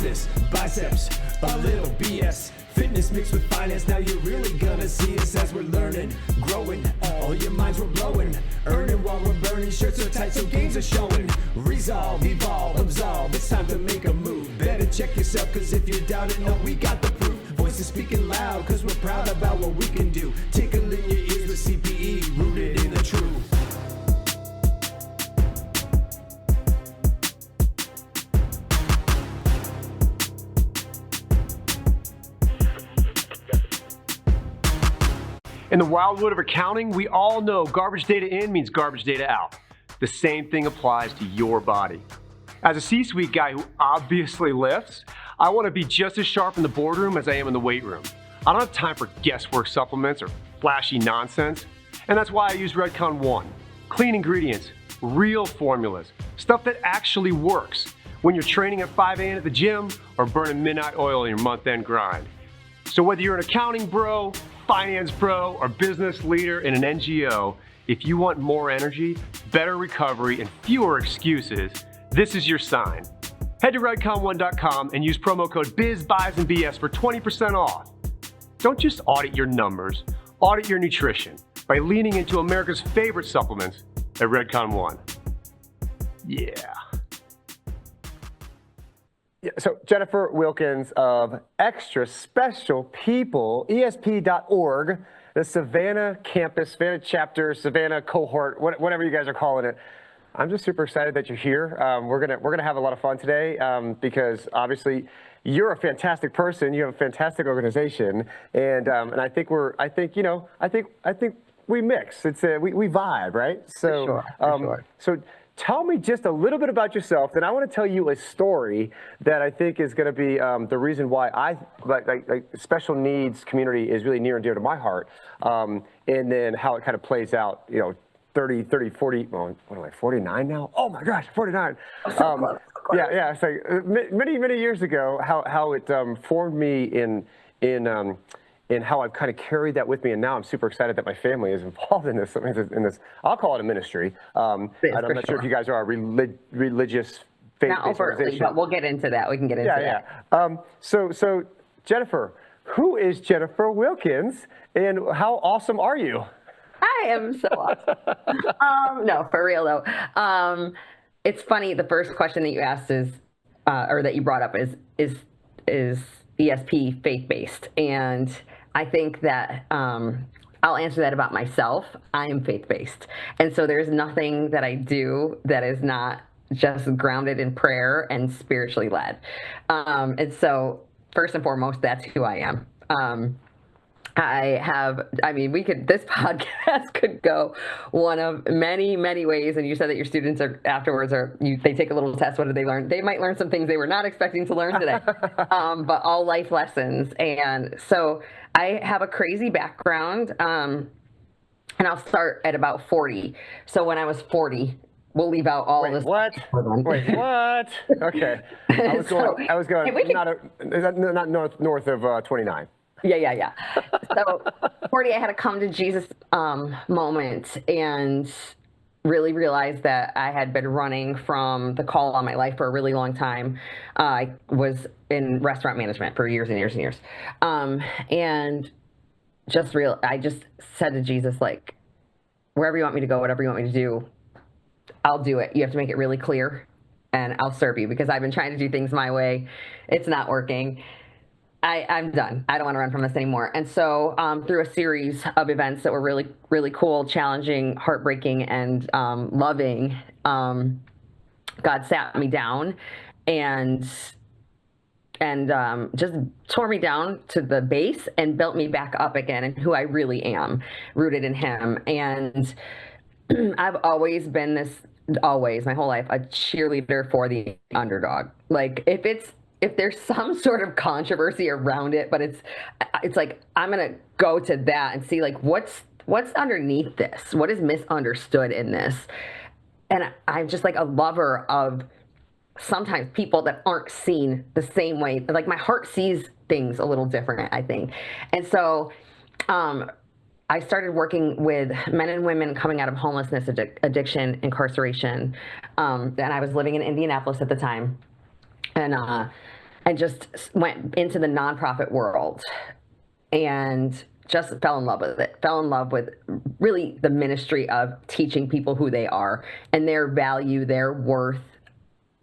business, biceps, a little BS. Fitness mixed with finance, now you're really gonna see us as we're learning, growing. All your minds we're blowing, earning while we're burning. Shirts are tight, so games are showing. Resolve, evolve, absolve, it's time to make a move. Better check yourself, cause if you're doubting, no, we got the proof. Voices speaking loud, cause we're proud about what we can do. Tickling your ears with CPE, rooted in the truth. In the wildwood of accounting, we all know garbage data in means garbage data out. The same thing applies to your body. As a C-suite guy who obviously lifts, I want to be just as sharp in the boardroom as I am in the weight room. I don't have time for guesswork supplements or flashy nonsense, and that's why I use Redcon One. Clean ingredients, real formulas, stuff that actually works when you're training at 5 a.m. at the gym or burning midnight oil in your month-end grind. So whether you're an accounting bro, finance bro, or business leader in an NGO, if you want more energy, better recovery, and fewer excuses, this is your sign. Head to redcon1.com and use promo code BIZBUYSANDBS for 20% off. Don't just audit your numbers, audit your nutrition by leaning into America's favorite supplements at Redcon One. Yeah. So Jennifer Wilkins of Extra Special People, ESP.org, the Savannah campus, Savannah chapter, Savannah cohort, whatever you guys are calling it. I'm just super excited that you're here. We're gonna have a lot of fun today because obviously you're a fantastic person. You have a fantastic organization, and I think we mix. It's we vibe, right? So For sure. So tell me just a little bit about yourself. Then I want to tell you a story that I think is going to be the reason why I like special needs community is really near and dear to my heart. And then how it kind of plays out, 30, 40, well, what am I, 49 now? Oh my gosh, 49. Yeah. It's like many years ago, how it formed me in how I've kind of carried that with me, and now I'm super excited that my family is involved in this. I'll call it a ministry. I'm not sure if you guys are a religious faith-based Not overtly, organization. but we'll get into that. We can get into that. So Jennifer, who is Jennifer Wilkins, and how awesome are you? I am so awesome. No, for real though. It's funny. The first question that you asked is, or that you brought up is ESP faith-based, and I think that I'll answer that about myself. I am faith-based, and so there's nothing that I do that is not just grounded in prayer and spiritually led. And so first and foremost, that's who I am. This podcast could go one of many, many ways. And you said that your students they take a little test. What did they learn? They might learn some things they were not expecting to learn today, but all life lessons. And so I have a crazy background, and I'll start at about 40. So when I was 40, we'll leave out all this. What? Wait, what? Okay. I was going not north of 29. Yeah. So 40, I had a come to Jesus moment and really realized that I had been running from the call on my life for a really long time. I was in restaurant management for years and years and years. And I just said to Jesus, like, wherever you want me to go, whatever you want me to do, I'll do it. You have to make it really clear and I'll serve you, because I've been trying to do things my way. It's not working. I'm done. I don't want to run from this anymore. And so through a series of events that were really, really cool, challenging, heartbreaking, and loving, God sat me down and just tore me down to the base and built me back up again and who I really am, rooted in him. And I've always been my whole life, a cheerleader for the underdog. Like if there's some sort of controversy around it, but it's like, I'm going to go to that and see like, what's underneath this? What is misunderstood in this? And I'm just like a lover of sometimes people that aren't seen the same way. Like my heart sees things a little different, I think. And so, I started working with men and women coming out of homelessness, addiction, incarceration. And I was living in Indianapolis at the time. And and just went into the nonprofit world and just fell in love with it, fell in love with really the ministry of teaching people who they are and their value, their worth,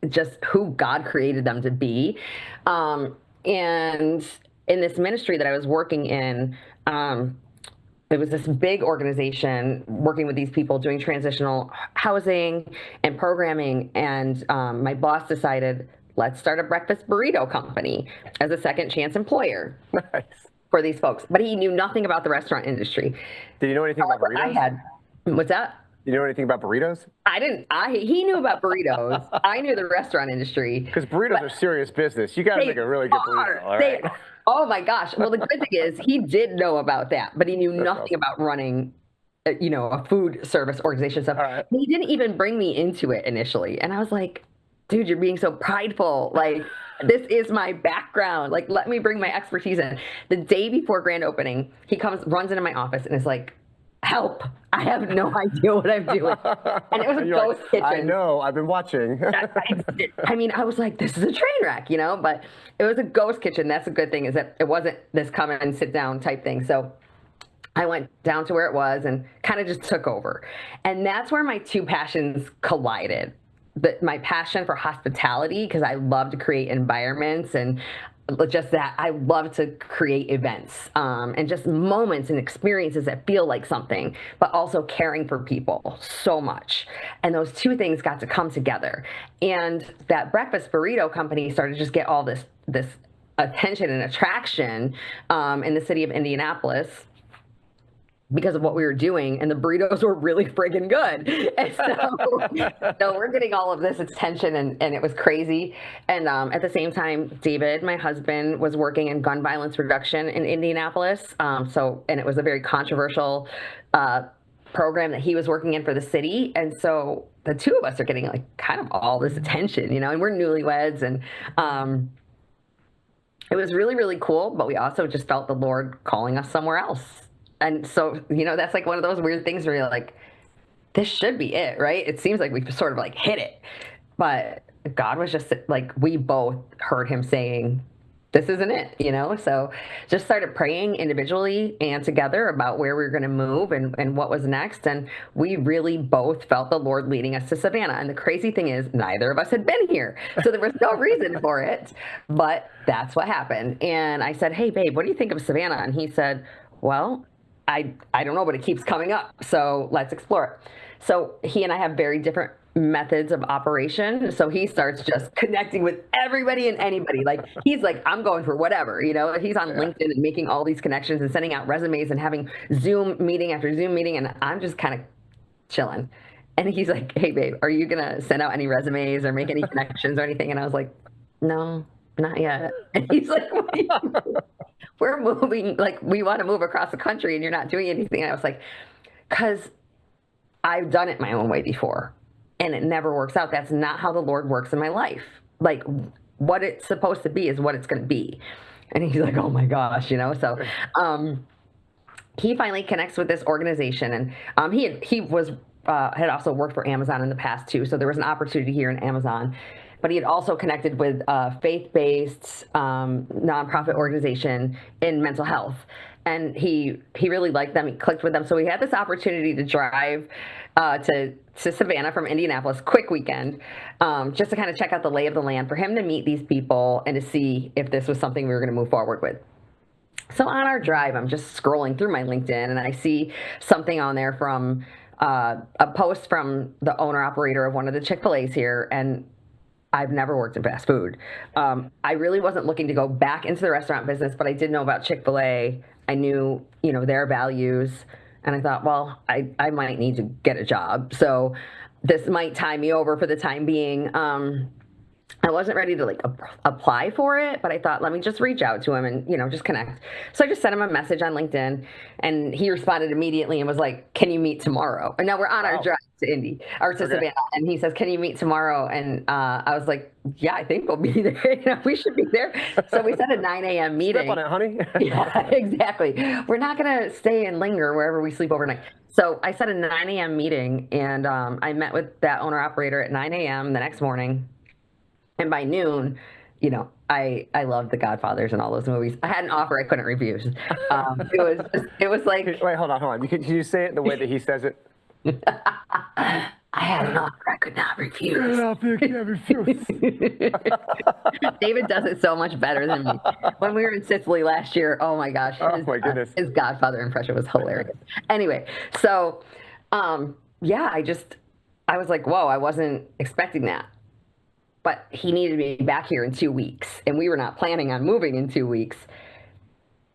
just who God created them to be. And in this ministry that I was working in, it was this big organization working with these people doing transitional housing and programming. And my boss decided, let's start a breakfast burrito company as a second chance employer. Nice. For these folks. But he knew nothing about the restaurant industry. Did you know anything about burritos? What's that? Did you know anything about burritos? I didn't. He knew about burritos. I knew the restaurant industry. Because burritos are serious business. You got to make a really good burrito. All right? Oh my gosh. Well, the good thing is he did know about that, but he knew nothing about running, a food service organization stuff. Right. He didn't even bring me into it initially. And I was like, dude, you're being so prideful. Like, this is my background. Like, let me bring my expertise in. The day before grand opening, he runs into my office and is like, help. I have no idea what I'm doing. And it was a ghost kitchen. I know. I've been watching. I mean, I was like, this is a train wreck, but it was a ghost kitchen. That's a good thing, is that it wasn't this come in and sit down type thing. So I went down to where it was and kind of just took over. And that's where my two passions collided. My passion for hospitality, because I love to create environments and just that I love to create events and just moments and experiences that feel like something, but also caring for people so much. And those two things got to come together. And that breakfast burrito company started to just get all this attention and attraction in the city of Indianapolis, because of what we were doing, and the burritos were really friggin' good. And so we're getting all of this attention, and it was crazy. And at the same time, David, my husband, was working in gun violence reduction in Indianapolis. And it was a very controversial program that he was working in for the city. And so the two of us are getting like kind of all this attention, and we're newlyweds, and it was really, really cool. But we also just felt the Lord calling us somewhere else. And so, that's like one of those weird things where you're like, this should be it, right? It seems like we've sort of like hit it. But God was just like, we both heard him saying, this isn't it, So just started praying individually and together about where we were going to move and what was next. And we really both felt the Lord leading us to Savannah. And the crazy thing is, neither of us had been here. So there was no reason for it. But that's what happened. And I said, hey, babe, what do you think of Savannah? And he said, well, I don't know, but it keeps coming up. So let's explore it. So he and I have very different methods of operation. So he starts just connecting with everybody and anybody. Like, he's like, I'm going for whatever, he's on LinkedIn and making all these connections and sending out resumes and having Zoom meeting after Zoom meeting. And I'm just kind of chilling. And he's like, hey, babe, are you going to send out any resumes or make any connections or anything? And I was like, no, not yet. And he's like, wait. We're moving, like, we want to move across the country and you're not doing anything. And I was like, because I've done it my own way before and it never works out. That's not how the Lord works in my life. Like, what it's supposed to be is what it's going to be. And he's like, oh my gosh, So he finally connects with this organization, and he had also worked for Amazon in the past too. So there was an opportunity here in Amazon. But he had also connected with a faith-based nonprofit organization in mental health. And he really liked them. He clicked with them. So we had this opportunity to drive to Savannah from Indianapolis, quick weekend, just to kind of check out the lay of the land, for him to meet these people and to see if this was something we were going to move forward with. So on our drive, I'm just scrolling through my LinkedIn, and I see something on there from a post from the owner-operator of one of the Chick-fil-A's here, and I've never worked in fast food. I really wasn't looking to go back into the restaurant business, but I did know about Chick-fil-A. I knew, their values, and I thought, well, I might need to get a job. So this might tie me over for the time being. I wasn't ready to apply for it, but I thought, let me just reach out to him and, just connect. So I just sent him a message on LinkedIn, and he responded immediately and was like, can you meet tomorrow? And now we're on our drive to Savannah. And he says, can you meet tomorrow? And I was like, yeah, I think we'll be there. We should be there. So we set a 9 a.m. meeting. Step on it, honey. Yeah, exactly. We're not going to stay and linger wherever we sleep overnight. So I set a 9 a.m. meeting, and I met with that owner operator at 9 a.m. the next morning. And by noon, I loved The Godfathers and all those movies. I had an offer I couldn't refuse. It was like, Wait, hold on. Can you say it the way that he says it? I had an offer I could not refuse. David does it so much better than me. When we were in Sicily last year, oh my gosh, my goodness, his Godfather impression was hilarious. Anyway, so yeah, I was like, whoa, I wasn't expecting that. But he needed me back here in 2 weeks, and we were not planning on moving in 2 weeks.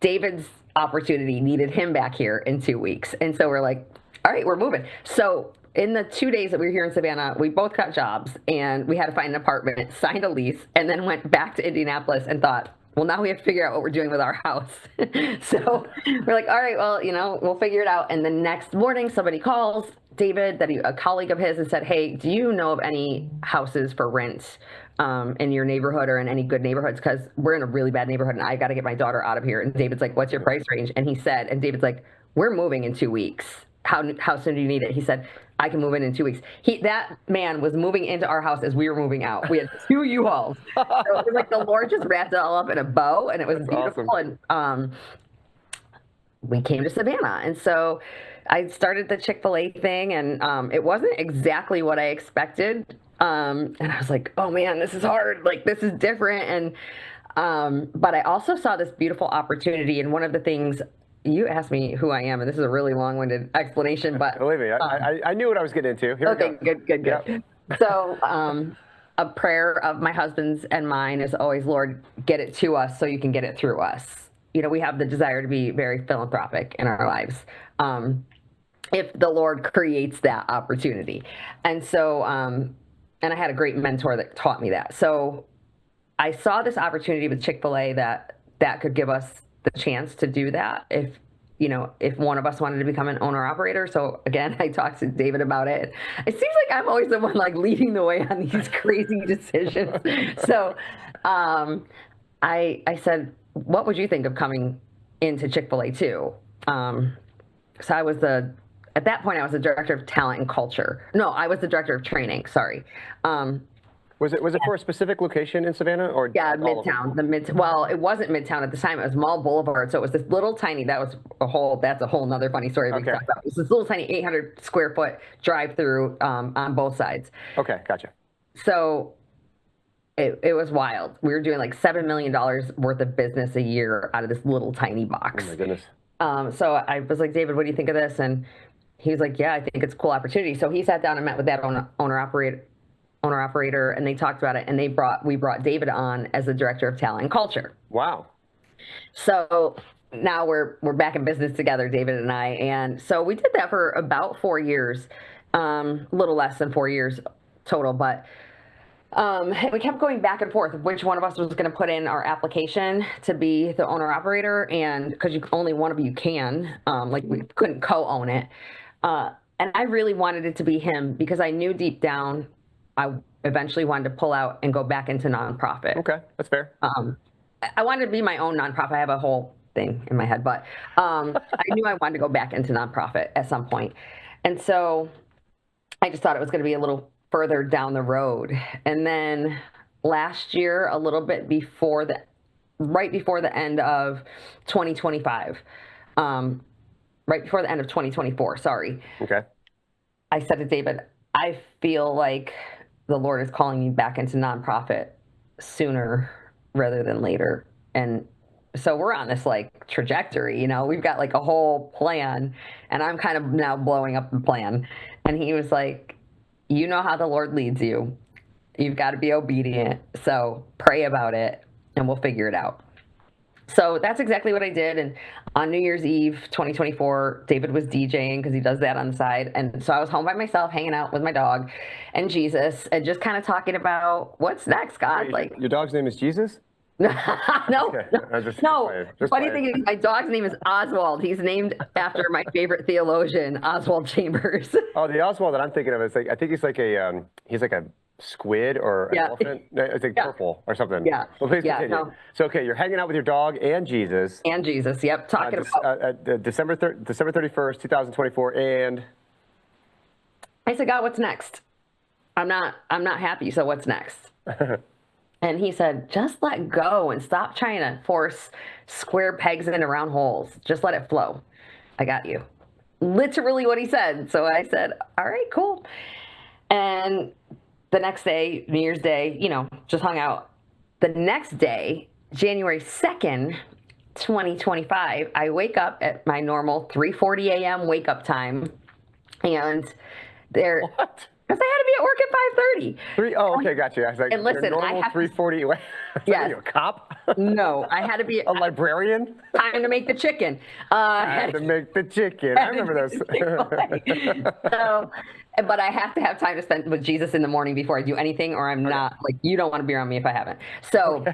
David's opportunity needed him back here in 2 weeks. And so we're like, all right, we're moving. So in the 2 days that we were here in Savannah, we both got jobs, and we had to find an apartment, signed a lease, and then went back to Indianapolis and thought, well, now we have to figure out what we're doing with our house. So we're like, all right, well, we'll figure it out. And the next morning, somebody calls David, a colleague of his, and said, hey, do you know of any houses for rent in your neighborhood or in any good neighborhoods? Because we're in a really bad neighborhood, and I got to get my daughter out of here. And David's like, what's your price range? And David's like, we're moving in 2 weeks. How soon do you need it? He said, I can move in 2 weeks. That man was moving into our house as we were moving out. We had 2 U-Hauls. So it was like the Lord just wrapped it all up in a bow, and it was beautiful. Awesome. And we came to Savannah. And so I started the Chick-fil-A thing, and it wasn't exactly what I expected. And I was like, oh man, this is hard. Like, this is different. And but I also saw this beautiful opportunity. And one of the things, you asked me who I am, and this is a really long-winded explanation, but believe me, I knew what I was getting into. Here okay, good. Yep. So a prayer of my husband's and mine is always, Lord, get it to us so you can get it through us. We have the desire to be very philanthropic in our lives. If the Lord creates that opportunity. And so, and I had a great mentor that taught me that. So I saw this opportunity with Chick-fil-A that could give us the chance to do that if one of us wanted to become an owner operator. So again, I talked to David about it. It seems like I'm always the one like leading the way on these crazy decisions. So I said, what would you think of coming into Chick-fil-A too? So at that point I was the director of talent and culture. No, I was the director of training. Sorry. Was it for a specific location in Savannah, or yeah, Midtown? Well, it wasn't Midtown at the time. It was Mall Boulevard. So it was this little tiny. That's a whole nother funny story. We can talk about. It was this little tiny 800 square foot drive-through on both sides. Okay, gotcha. So it was wild. We were doing like $7 million worth of business a year out of this little tiny box. Oh my goodness. So I was like, David, what do you think of this? And he was like, yeah, I think it's a cool opportunity. So he sat down and met with that owner operator, and they talked about it, and we brought David on as the director of talent and culture. Wow. So now we're back in business together, David and I. And so we did that for about 4 years, a little less than 4 years total, but we kept going back and forth which one of us was going to put in our application to be the owner operator, and because only one of you can, like we couldn't co-own it. And I really wanted it to be him because I knew deep down I eventually wanted to pull out and go back into nonprofit. Okay, that's fair. I wanted to be my own nonprofit. I have a whole thing in my head, but I knew I wanted to go back into nonprofit at some point. And so I just thought it was going to be a little further down the road. And then last year, a little bit right before the end of 2025, right before the end of 2024, sorry. Okay. I said to David, I feel like the Lord is calling me back into nonprofit sooner rather than later. And so we're on this like trajectory, we've got like a whole plan, and I'm kind of now blowing up the plan. And he was like, how the Lord leads you. You've got to be obedient. So pray about it and we'll figure it out. So that's exactly what I did. And on New Year's Eve, 2024, David was DJing because he does that on the side. And so I was home by myself, hanging out with my dog and Jesus, and just kind of talking about what's next, God. Wait, your dog's name is Jesus? No. Okay. No. Funny thing is, my dog's name is Oswald. He's named after my favorite theologian, Oswald Chambers. Oh, the Oswald that I'm thinking of is I think he's like a squid or an elephant. It's like purple or something. Yeah. Well, please continue. No. So, okay, you're hanging out with your dog and Jesus. And Jesus, yep. Talking about December 31st, 2024, and I said, God, what's next? I'm not happy. So what's next? And he said, just let go and stop trying to force square pegs into round holes. Just let it flow. I got you. Literally what he said. So I said, all right, cool. And the next day, New Year's Day, you know, just hung out. The next day, January 2nd, 2025, I wake up at my normal 3:40 a.m. wake up time. And there, What? because I had to be at work at 5:30. Oh, okay, gotcha. I was like, And listen, your normal I have 3:40. Yes. Are you a cop? No, I had to be A librarian? time to make the chicken. I had to make the chicken. I remember those. So, but I have to have time to spend with Jesus in the morning before I do anything, or I'm not, like, you don't want to be around me if I haven't. So,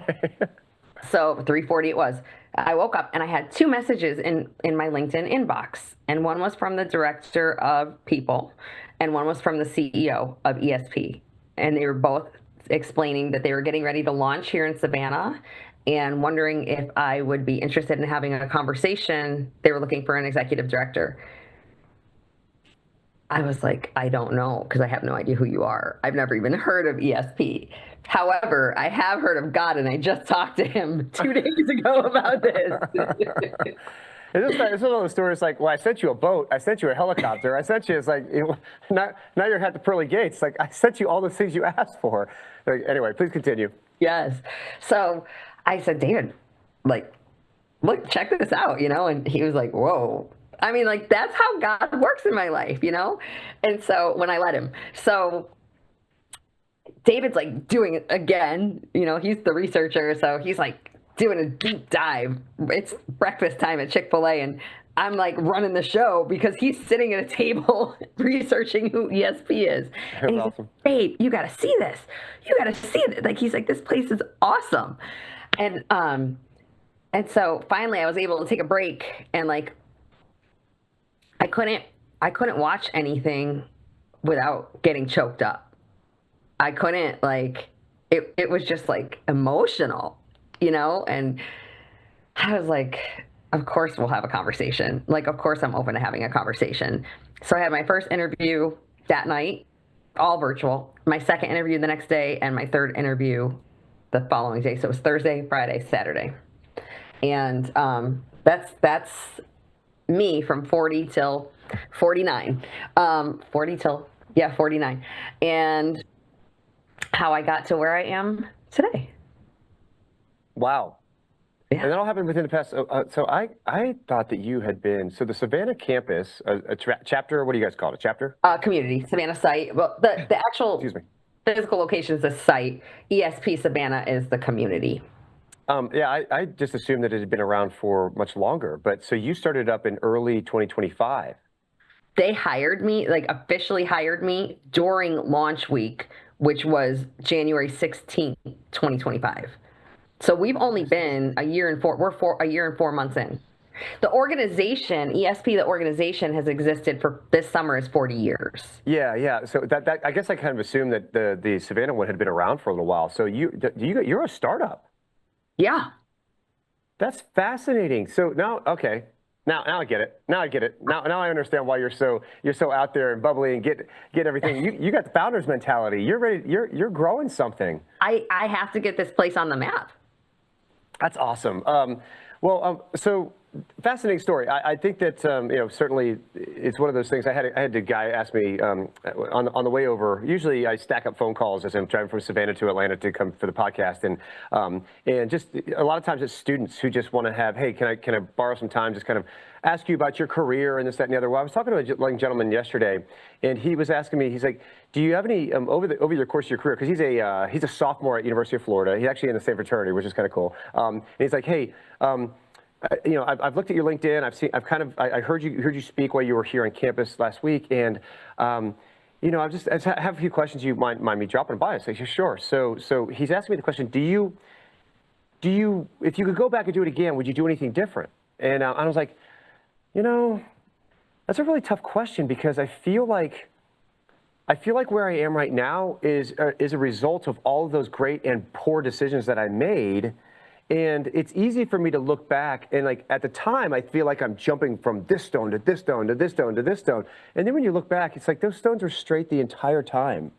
so 3:40 it was. I woke up and I had 2 messages in my LinkedIn inbox, and one was from the director of people, and one was from the CEO of ESP, and they were both explaining that they were getting ready to launch here in Savannah and wondering if I would be interested in having a conversation. They were looking for an executive director. I was like, I don't know, because I have no idea who you are. I've never even heard of ESP. However, I have heard of God, and I just talked to him 2 days ago about this. It's one of those stories like, well, I sent you a boat, I sent you a helicopter, I sent you, it's like, now you're at the pearly gates. Like, I sent you all the things you asked for. Like, anyway, please continue. Yes. So I said, David, like, look, check this out, you know? And he was like, whoa. I mean, like, that's how God works in my life, you know? And so when I let him, so David's like doing it again, you know, he's the researcher. So he's like doing a deep dive. It's breakfast time at Chick-fil-A, and I'm like running the show because he's sitting at a table researching who ESP is. And he's awesome. like, babe, you got to see this. You got to see this. Like, he's like, this place is awesome. And so finally I was able to take a break, and like, I couldn't watch anything without getting choked up. I couldn't, like, it was just like emotional, you know? And I was like, of course we'll have a conversation. Like, of course I'm open to having a conversation. So I had my first interview that night, all virtual, my second interview the next day, and my third interview the following day. So it was Thursday, Friday, Saturday. And that's me from 40 till 49. 49. And how I got to where I am today. Wow. Yeah. And that all happened within the past. So I thought that you had been, so the Savannah campus, a chapter, what do you guys call it? A chapter? Community, Savannah site. Well, the actual Excuse me. physical location is the site. ESP Savannah is the community. Yeah, I just assumed that it had been around for much longer. But so you started up in early 2025. They hired me, like officially hired me during launch week, which was January 16th, 2025. So we've only been a year and 4 months in. The organization, ESP, the organization has existed for this summer is 40 years. Yeah. So that I guess I kind of assumed that the Savannah one had been around for a little while. So you're a startup. Yeah. That's fascinating. So now, okay. Now I get it. Now I understand why you're so out there and bubbly and get everything. You got the founder's mentality. You're ready. You're growing something. I have to get this place on the map. That's awesome. So fascinating story. I think that certainly it's one of those things. I had a guy ask me on the way over. Usually I stack up phone calls as I'm driving from Savannah to Atlanta to come for the podcast, and just a lot of times it's students who just want to have, hey, can I borrow some time, just kind of ask you about your career and this, that, and the other. Well, I was talking to a young gentleman yesterday, and he was asking me, he's like, do you have any over the course of your career? Because he's a sophomore at University of Florida. He's actually in the same fraternity, which is kind of cool. And he's like, hey. I've looked at your LinkedIn. I heard you speak while you were here on campus last week, and I have a few questions you mind me dropping by. I say, sure. So he's asking me the question: Do you, if you could go back and do it again, would you do anything different? And I was like, that's a really tough question, because I feel like where I am right now is a result of all of those great and poor decisions that I made. And it's easy for me to look back and, like, at the time, I feel like I'm jumping from this stone to this stone to this stone to this stone. And then when you look back, it's like those stones are straight the entire time.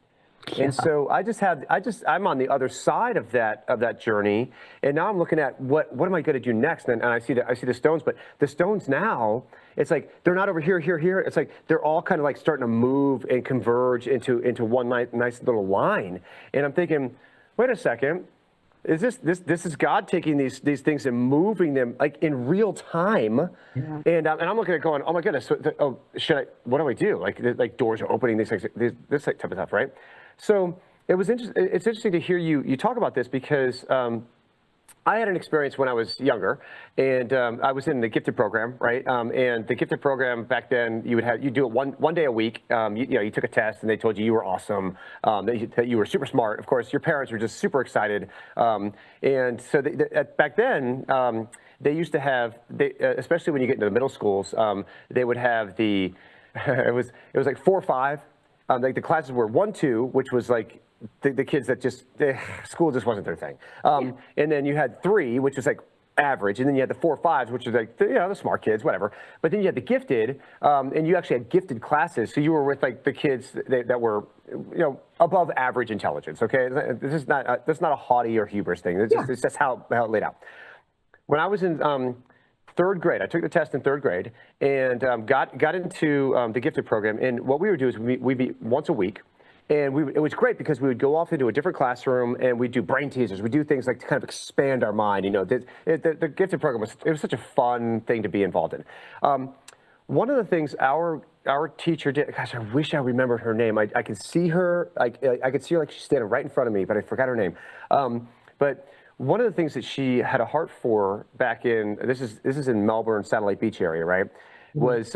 And so I'm on the other side of that journey, and now I'm looking at what am I going to do next? And I see the stones, but the stones now, it's like they're not over here, here, here. It's like they're all kind of like starting to move and converge into one nice little line. And I'm thinking, wait a second, is this is God taking these things and moving them like in real time? Yeah. And I'm looking at it going, oh my goodness, what do I do? Like doors are opening, these things, this type of stuff, right? So it's interesting to hear you talk about this because I had an experience when I was younger, and I was in the gifted program, right? And the gifted program back then, you do it one day a week. You took a test, and they told you were awesome, that you were super smart. Of course, your parents were just super excited, and so back then. They used to have, especially when you get into the middle schools, they would have it was like 4 or 5. Like the classes were 1, 2, which was like the kids that school just wasn't their thing. And then you had 3, which was like average, and then you had the 4 or 5s, which was like the smart kids, whatever. But then you had the gifted, and you actually had gifted classes. So you were with like the kids that were above average intelligence. Okay, this is not a haughty or hubris thing. It's just how it laid out. When I was in 3rd grade, I took the test in 3rd grade and got into the gifted program. And what we would do is we'd be once a week. And it was great because we would go off into a different classroom and we'd do brain teasers. We do things like to kind of expand our mind. The gifted program was such a fun thing to be involved in. One of the things our teacher did, gosh, I wish I remembered her name. I could see her, I could see her like she's standing right in front of me, but I forgot her name. But one of the things that she had a heart for back in, this is in Melbourne, Satellite Beach area, right? Was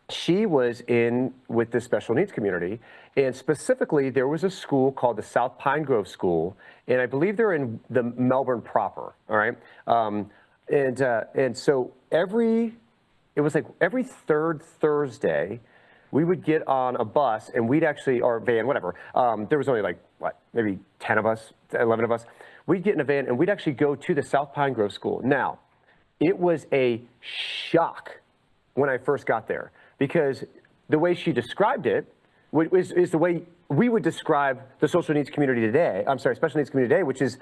she was in with the special needs community, and specifically there was a school called the South Pine Grove School, and I believe they're in the Melbourne proper, all right? And so it was like every 3rd Thursday, we would get on a bus and or van, whatever. There was only like, maybe 10 of us, 11 of us. We'd get in a van and we'd actually go to the South Pine Grove School. Now, it was a shock when I first got there because the way she described it is the way we would describe the social needs community today. I'm sorry, special needs community today, which is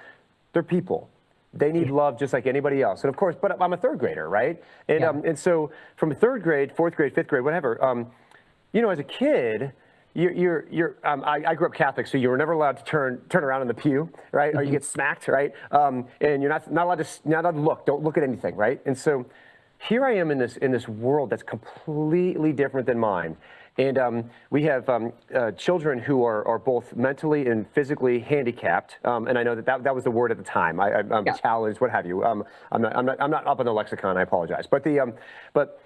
they're people. They need love just like anybody else. And of course, but I'm a 3rd grader, right? And and so from 3rd grade, 4th grade, 5th grade, whatever, as a kid, I grew up Catholic, so you were never allowed to turn around in the pew, right? Or you get smacked, right? And you're not allowed to look. Don't look at anything, right? And so here I am in this world that's completely different than mine. And we have children who are both mentally and physically handicapped. And I know that was the word at the time. I'm challenged, what have you. I'm not up in the lexicon. I apologize. But but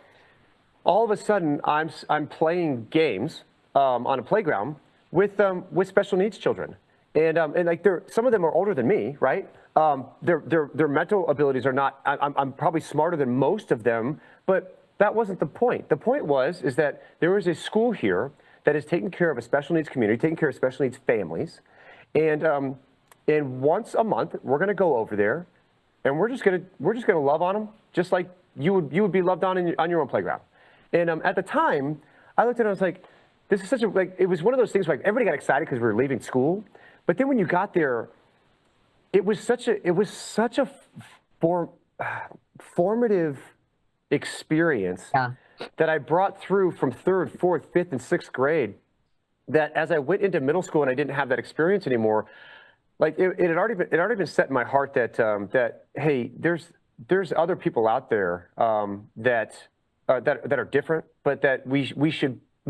all of a sudden I'm playing games on a playground with special needs children, and like some of them are older than me, right? Their mental abilities are not. I'm probably smarter than most of them, but that wasn't the point. The point is that there is a school here that is taking care of a special needs community, taking care of special needs families, and once a month we're going to go over there, and we're just gonna love on them, just like you would be loved on your own playground. And at the time, I looked at it and I was like, this is it was one of those things where everybody got excited because we were leaving school, but then when you got there, it was such a formative experience that I brought through from 3rd, 4th, 5th, and 6th grade, that as I went into middle school and I didn't have that experience anymore, like it had already been set in my heart that hey, there's other people out there that are different, but that we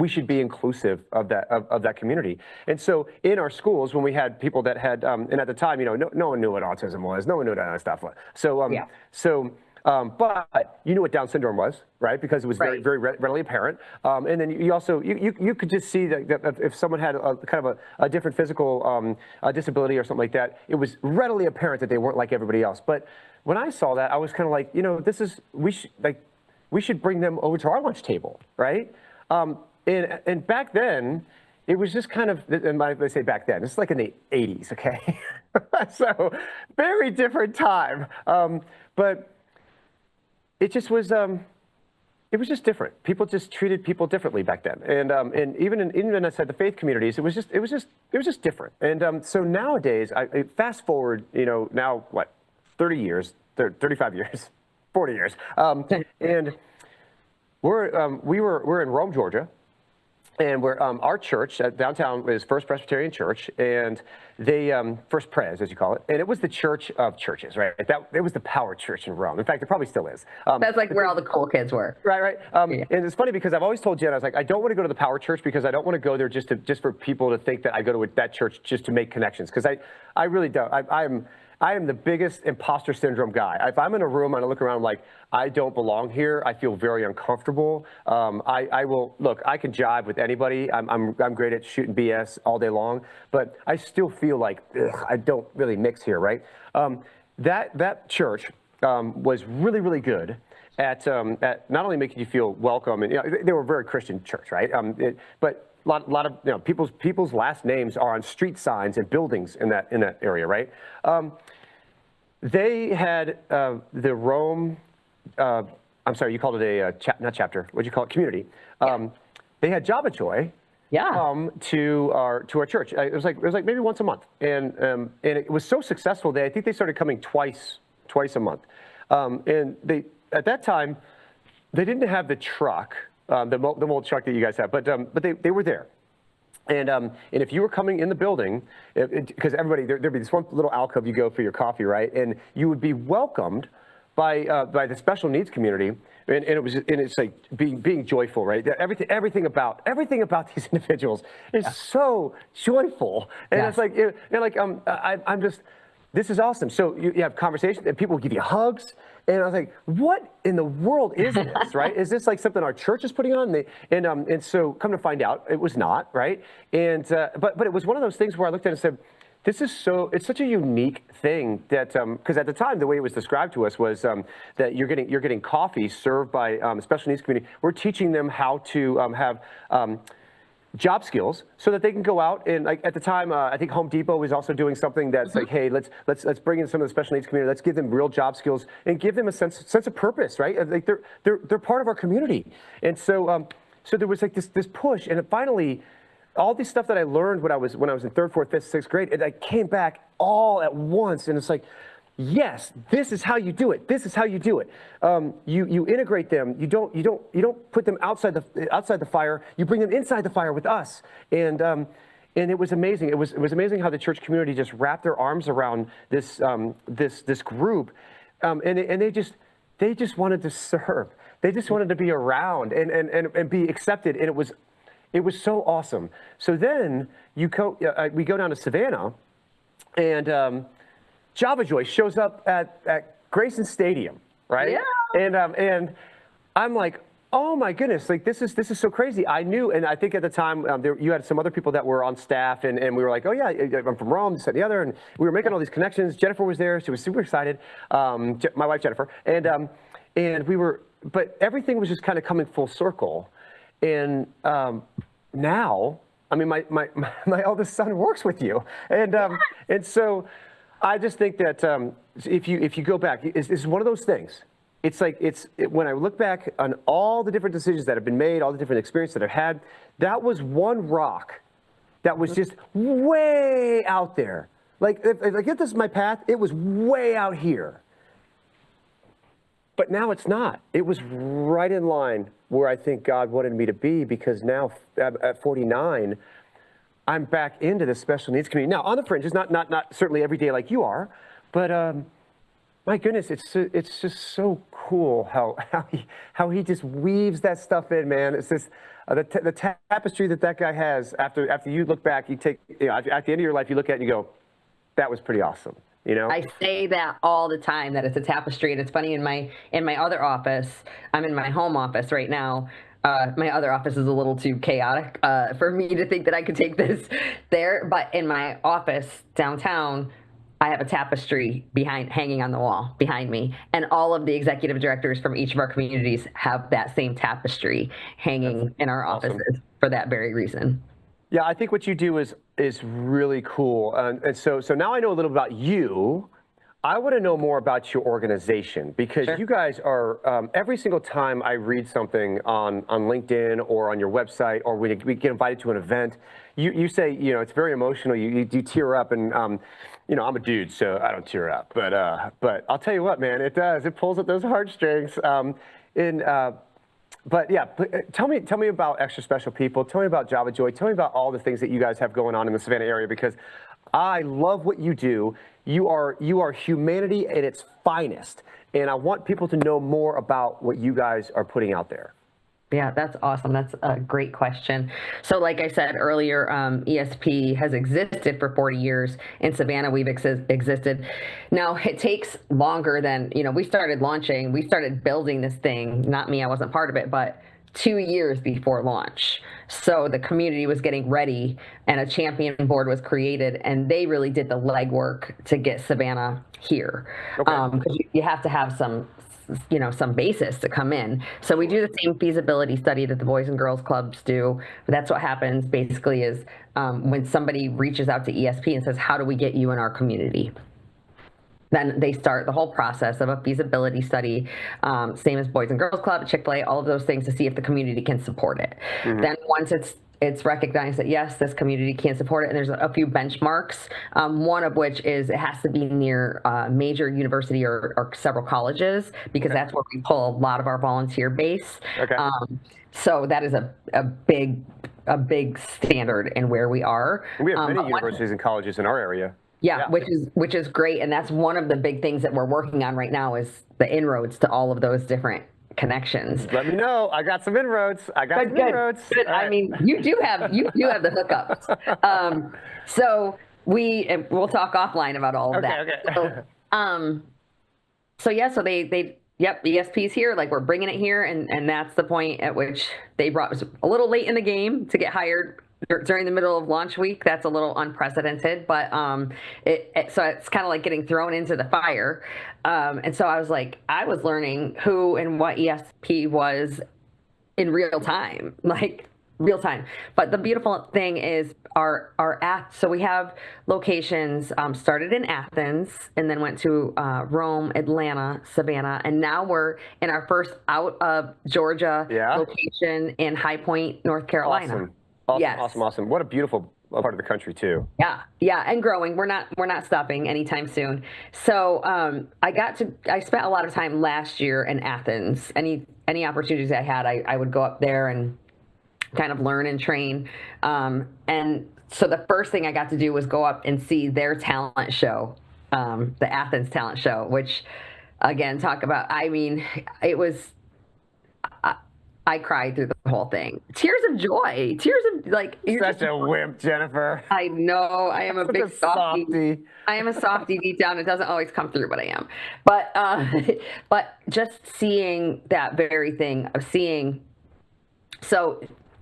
should be inclusive of that community. And so in our schools, when we had people that had, and at the time, no one knew what autism was, no one knew that kind of stuff was. So, but you knew what Down syndrome was, right? Because it was very, very readily apparent. And then you also, you could just see that if someone had kind of a different physical disability or something like that, it was readily apparent that they weren't like everybody else. But when I saw that, I was kind of like, we should bring them over to our lunch table, right? And back then, it was just kind of, and I say back then, it's like in the 80s, okay? So very different time. But it just was, it was just different. People just treated people differently back then, and even inside the faith communities, it was just different. And so nowadays, I fast forward, now what, 30 years, 35 years, 40 years, and we're in Rome, Georgia. And our church downtown is First Presbyterian Church, and they First Pres, as you call it, and it was the church of churches, right? It was the power church in Rome. In fact, it probably still is. That's like where all the cool kids were. Right. Yeah. And it's funny because I've always told Jen, I was like, I don't want to go to the power church because I don't want to go there just for people to think that I go to that church just to make connections, because I really don't. I am the biggest imposter syndrome guy. If I'm in a room and I look around, I'm like, I don't belong here. I feel very uncomfortable. I will, look, I can jive with anybody. I'm great at shooting BS all day long, but I still feel like, I don't really mix here, right? That church was really, really good at not only making you feel welcome, and they were a very Christian church, right? But a lot of people's last names are on street signs and buildings in that area, right? They had the Rome. I'm sorry, you called it a not chapter. What'd you call it? Community. They had Java Joy. Come to our church. It was like maybe once a month, and it was so successful that I think they started coming twice a month. And they at that time they didn't have the truck. The mold truck that you guys have, but they were there, and if you were coming in the building, because there'd be this one little alcove you go for your coffee, right, and you would be welcomed by the special needs community, and it's like being joyful, right? Everything about these individuals is so joyful, and it's like I'm just. This is awesome. So you have conversations and people give you hugs. And I was like, what in the world is this, right? Is this like something our church is putting on? And so come to find out, it was not, right? And but it was one of those things where I looked at it and said, it's such a unique thing that, because at the time, the way it was described to us was that you're getting coffee served by a special needs community. We're teaching them how to have job skills so that they can go out and, like, at the time, I think Home Depot was also doing something that's like, hey, let's bring in some of the special needs community. Let's give them real job skills and give them a sense of purpose, right? Like they're part of our community. And so there was like this push, and finally, all this stuff that I learned when I was in third, fourth, fifth, sixth grade, and I came back all at once, and it's like, yes, this is how you do it. This is how you do it. You integrate them. You don't put them outside the fire. You bring them inside the fire with us. And it was amazing. It was amazing how the church community just wrapped their arms around this group, and they just wanted to serve. They just wanted to be around and be accepted. And it was so awesome. So then we go down to Savannah, and Java Joy shows up at Grayson Stadium, right? Yeah. And I'm like, oh my goodness, like this is so crazy. I knew, and I think at the time you had some other people that were on staff, and we were like, oh yeah, I'm from Rome, this and the other, and we were making all these connections. Jennifer was there; she was super excited. My wife Jennifer, and but everything was just kind of coming full circle, and now, I mean, my eldest son works with you, and so. I just think that if you go back, it's one of those things. It's like when I look back on all the different decisions that have been made, all the different experiences that I've had, that was one rock that was just way out there. Like if this is my path, it was way out here. But now it's not. It was right in line where I think God wanted me to be, because now at 49. I'm back into the special needs community. Now, on the fringes, not certainly every day like you are, but my goodness, it's just so cool how he just weaves that stuff in, man. It's just the tapestry that guy has. After you look back, you take, at the end of your life, you look at it and you go, that was pretty awesome. I say that all the time, that it's a tapestry. And it's funny, in my other office, I'm in my home office right now. My other office is a little too chaotic for me to think that I could take this there. But in my office downtown, I have a tapestry hanging on the wall behind me. And all of the executive directors from each of our communities have that same tapestry hanging in our offices for that very reason. Yeah, I think what you do is really cool. And so now I know a little about you. I want to know more about your organization, because Sure. you guys are, every single time I read something on LinkedIn or on your website, or we get invited to an event, you say, you know, it's very emotional. You tear up, and you know, I'm a dude, so I don't tear up. But I'll tell you what, man, it does. It pulls at those heartstrings. But yeah, tell me about Extra Special People. Tell me about Java Joy. Tell me about all the things that you guys have going on in the Savannah area, because I love what you do. You are humanity at its finest, and I want people to know more about what you guys are putting out there. Yeah, that's awesome. That's a great question. So like I said earlier, ESP has existed for 40 years. In Savannah, we've existed. Now, it takes longer than, you know, we started building this thing. Not me, I wasn't part of it, but 2 years before launch. So the community was getting ready, and a champion board was created, and they really did the legwork to get Savannah here. Okay. 'Cause you have to have some basis to come in. So we do the same feasibility study that the Boys and Girls Clubs do. That's what happens basically is when somebody reaches out to ESP and says, how do we get you in our community? Then they start the whole process of a feasibility study, same as Boys and Girls Club, Chick-fil-A, all of those things, to see if the community can support it. Mm-hmm. Then once it's recognized that yes, this community can support it, and there's a few benchmarks, one of which is it has to be near a major university or several colleges, because that's where we pull a lot of our volunteer base. Okay. So that is a big standard in where we are. We have many universities and colleges in our area. Yeah, which is great, and that's one of the big things that we're working on right now is the inroads to all of those different connections. Let me know. I got some inroads. Inroads. Good. I mean, you do have the hookups. So we'll talk offline about all of that. Okay. So ESP's here. Like, we're bringing it here, and that's the point at which they brought us a little late in the game to get hired during the middle of launch week. That's a little unprecedented, but so it's kind of like getting thrown into the fire. And so I was learning who and what ESP was in real time, like real time. But the beautiful thing is so we have locations, started in Athens and then went to Rome, Atlanta, Savannah, and now we're in our first out of Georgia location in High Point, North Carolina. Awesome. What a beautiful part of the country too. Yeah, and growing. We're not stopping anytime soon. So I spent a lot of time last year in Athens. Any opportunities I had, I would go up there and kind of learn and train. And so the first thing I got to do was go up and see their talent show, the Athens talent show, which, again, it was. I cried through the whole thing. Tears of joy. Tears of, like... Such a wimp, Jennifer. I know. I am a big softie. I am a softie deep down. It doesn't always come through, but I am. But just seeing that very thing of seeing... So,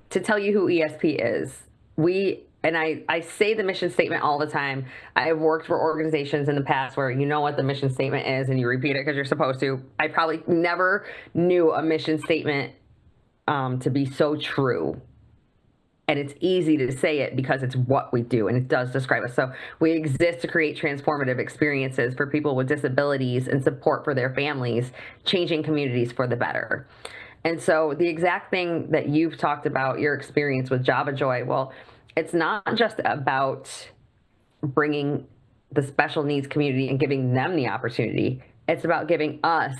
to tell you who ESP is, I say the mission statement all the time. I have worked for organizations in the past where you know what the mission statement is and you repeat it because you're supposed to. I probably never knew a mission statement to be so true. And it's easy to say it because it's what we do, and it does describe us. So we exist to create transformative experiences for people with disabilities and support for their families, changing communities for the better. And so the exact thing that you've talked about, your experience with Java Joy, well, it's not just about bringing the special needs community and giving them the opportunity. It's about giving us,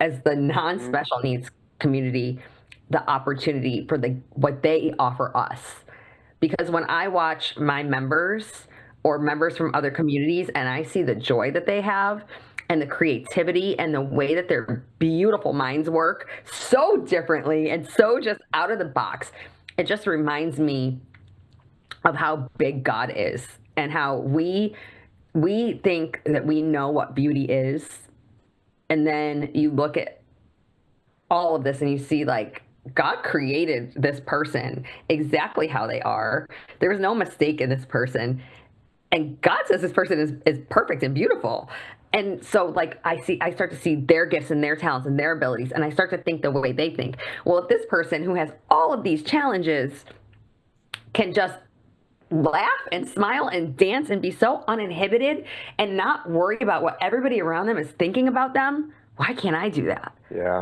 as the non-special needs community, the opportunity for what they offer us. Because when I watch my members or members from other communities and I see the joy that they have and the creativity and the way that their beautiful minds work so differently and so just out of the box, it just reminds me of how big God is and how we think that we know what beauty is. And then you look at all of this and you see, like, God created this person exactly how they are. There was no mistake in this person. And God says this person is perfect and beautiful. And so, like, I start to see their gifts and their talents and their abilities, and I start to think the way they think. Well, if this person who has all of these challenges can just laugh and smile and dance and be so uninhibited and not worry about what everybody around them is thinking about them. Why can't I do that? Yeah.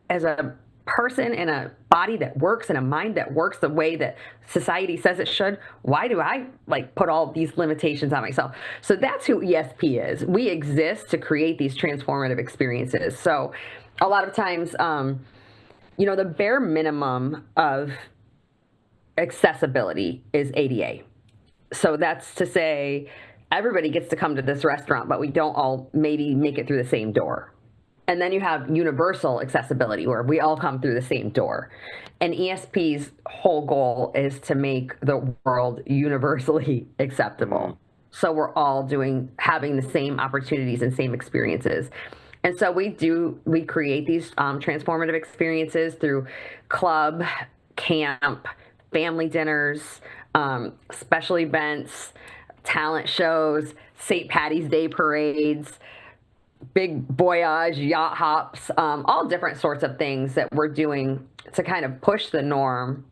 As a person in a body that works and a mind that works the way that society says it should, why do I like put all these limitations on myself? So that's who ESP is. We exist to create these transformative experiences. So a lot of times, the bare minimum of accessibility is ADA. So that's to say everybody gets to come to this restaurant, but we don't all maybe make it through the same door. And then you have universal accessibility where we all come through the same door. And ESP's whole goal is to make the world universally acceptable. So we're all having the same opportunities and same experiences. And so we create these transformative experiences through club, camp, family dinners, special events, talent shows, St. Patty's Day parades, big voyage, yacht hops, all different sorts of things that we're doing to kind of push the norm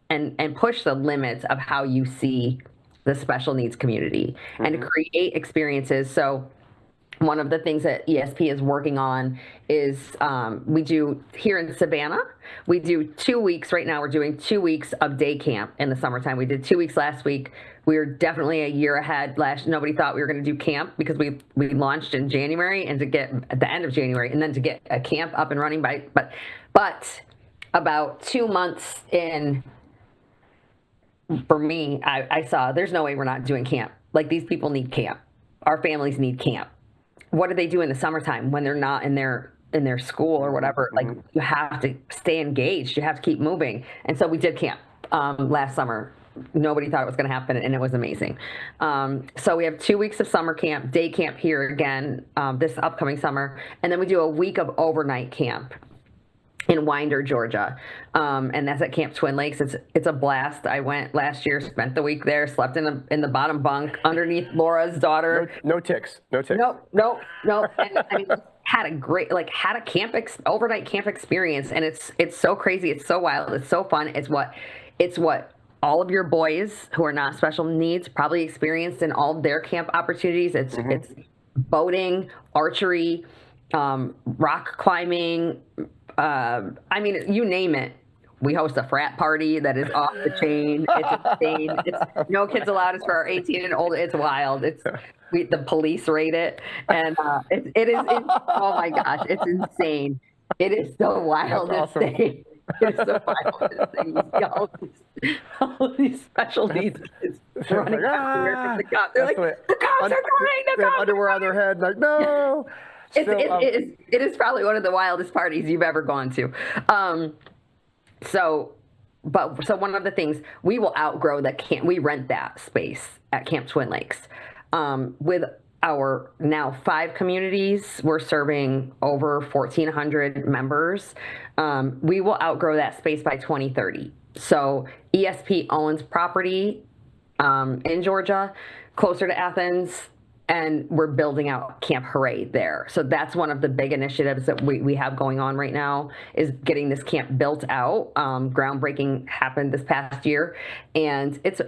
and push the limits of how you see the special needs community and to create experiences. So one of the things that ESP is working on is we do here in Savannah, we do 2 weeks. Right now we're doing 2 weeks of day camp in the summertime. We did 2 weeks last week. We were definitely a year ahead. Nobody thought we were going to do camp because we launched in January and to get at the end of January and then to get a camp up and running but about 2 months in, for me, I saw there's no way we're not doing camp. Like these people need camp. Our families need camp. What do they do in the summertime when they're not in their school or whatever? Like you have to stay engaged. You have to keep moving. And so we did camp last summer. Nobody thought it was going to happen, and it was amazing. So we have 2 weeks of summer camp, day camp here again this upcoming summer, and then we do a week of overnight camp in Winder, Georgia, and that's at Camp Twin Lakes. It's a blast. I went last year, spent the week there, slept in the bottom bunk underneath Laura's daughter. No ticks. No. And I mean, had a overnight camp experience, and it's so crazy. It's so wild. It's so fun. It's what all of your boys who are not special needs probably experienced in all of their camp opportunities. It's boating, archery, rock climbing. I mean, you name it. We host a frat party that is off the chain. It's insane. It's no kids allowed. It's for our 18 and older. It's wild. The police rate it, and it is. Oh my gosh, it's insane. It is so wild. That's awesome. Insane. It's so wild. All these special needs kids running after the cops. They're like, the cops are coming. They have underwear on their head. Like, no. It is probably one of the wildest parties you've ever gone to. So one of the things, we will outgrow that camp. We rent that space at Camp Twin Lakes. With our now 5 communities, we're serving over 1,400 members. We will outgrow that space by 2030. So ESP owns property in Georgia, closer to Athens, and we're building out Camp Hooray there. So that's one of the big initiatives that we have going on right now is getting this camp built out. Groundbreaking happened this past year, and it's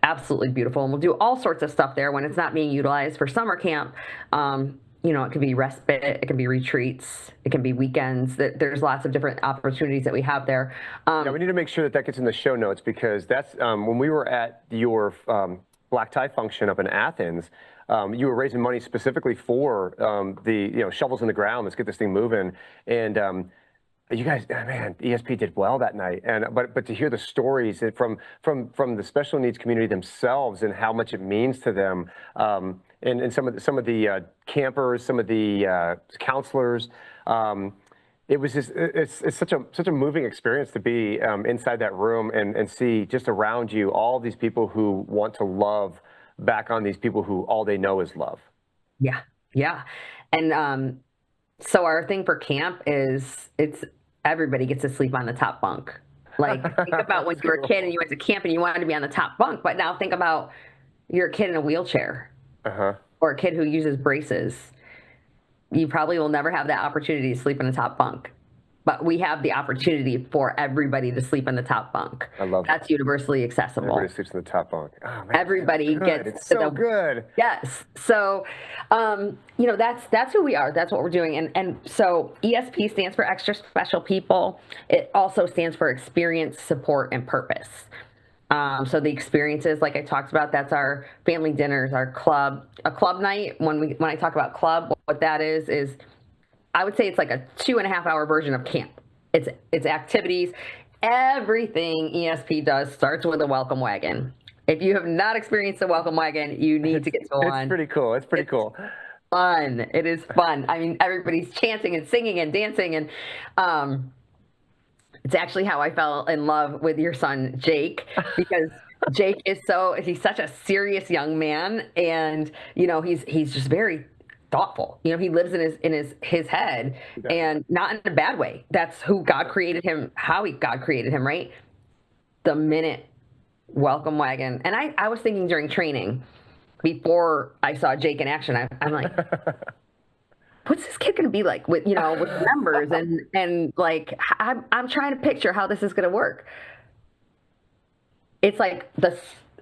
absolutely beautiful. And we'll do all sorts of stuff there when it's not being utilized for summer camp. It can be respite, it can be retreats, it can be weekends. There's lots of different opportunities that we have there. We need to make sure that gets in the show notes because that's when we were at your black tie function up in Athens, you were raising money specifically for the shovels in the ground. Let's get this thing moving. And you guys, man, ESP did well that night. And but to hear the stories from the special needs community themselves and how much it means to them, and some of the campers, some of the counselors. It was just it's such a moving experience to be inside that room and see just around you all these people who want to love back on these people who all they know is love. Yeah. And so our thing for camp is it's everybody gets to sleep on the top bunk. Like think about when you were a kid and you went to camp and you wanted to be on the top bunk, but now think about you're a kid in a wheelchair or a kid who uses braces. You probably will never have that opportunity to sleep in a top bunk. but we have the opportunity for everybody to sleep in the top bunk. I love that's universally accessible. Everybody sleeps in the top bunk. Oh, man, everybody gets it's so good. Yes. So, that's who we are. That's what we're doing. And so ESP stands for extra special people. It also stands for experience, support, and purpose. So the experiences, like I talked about, that's our family dinners, our a club night. When I talk about club, what that is I would say it's like a 2.5-hour version of camp. It's activities. Everything ESP does starts with a welcome wagon. If you have not experienced a welcome wagon, you need to get to one. It's pretty cool. It's pretty cool. Fun. It is fun. I mean, everybody's chanting and singing and dancing, and it's actually how I fell in love with your son, Jake, because Jake he's such a serious young man, and he's just very thoughtful. He lives in his head, and not in a bad way. That's who God created him, God created him, right? The minute welcome wagon. And I was thinking during training, before I saw Jake in action, I'm like, what's this kid going to be like with members? And like, I'm trying to picture how this is going to work. It's like this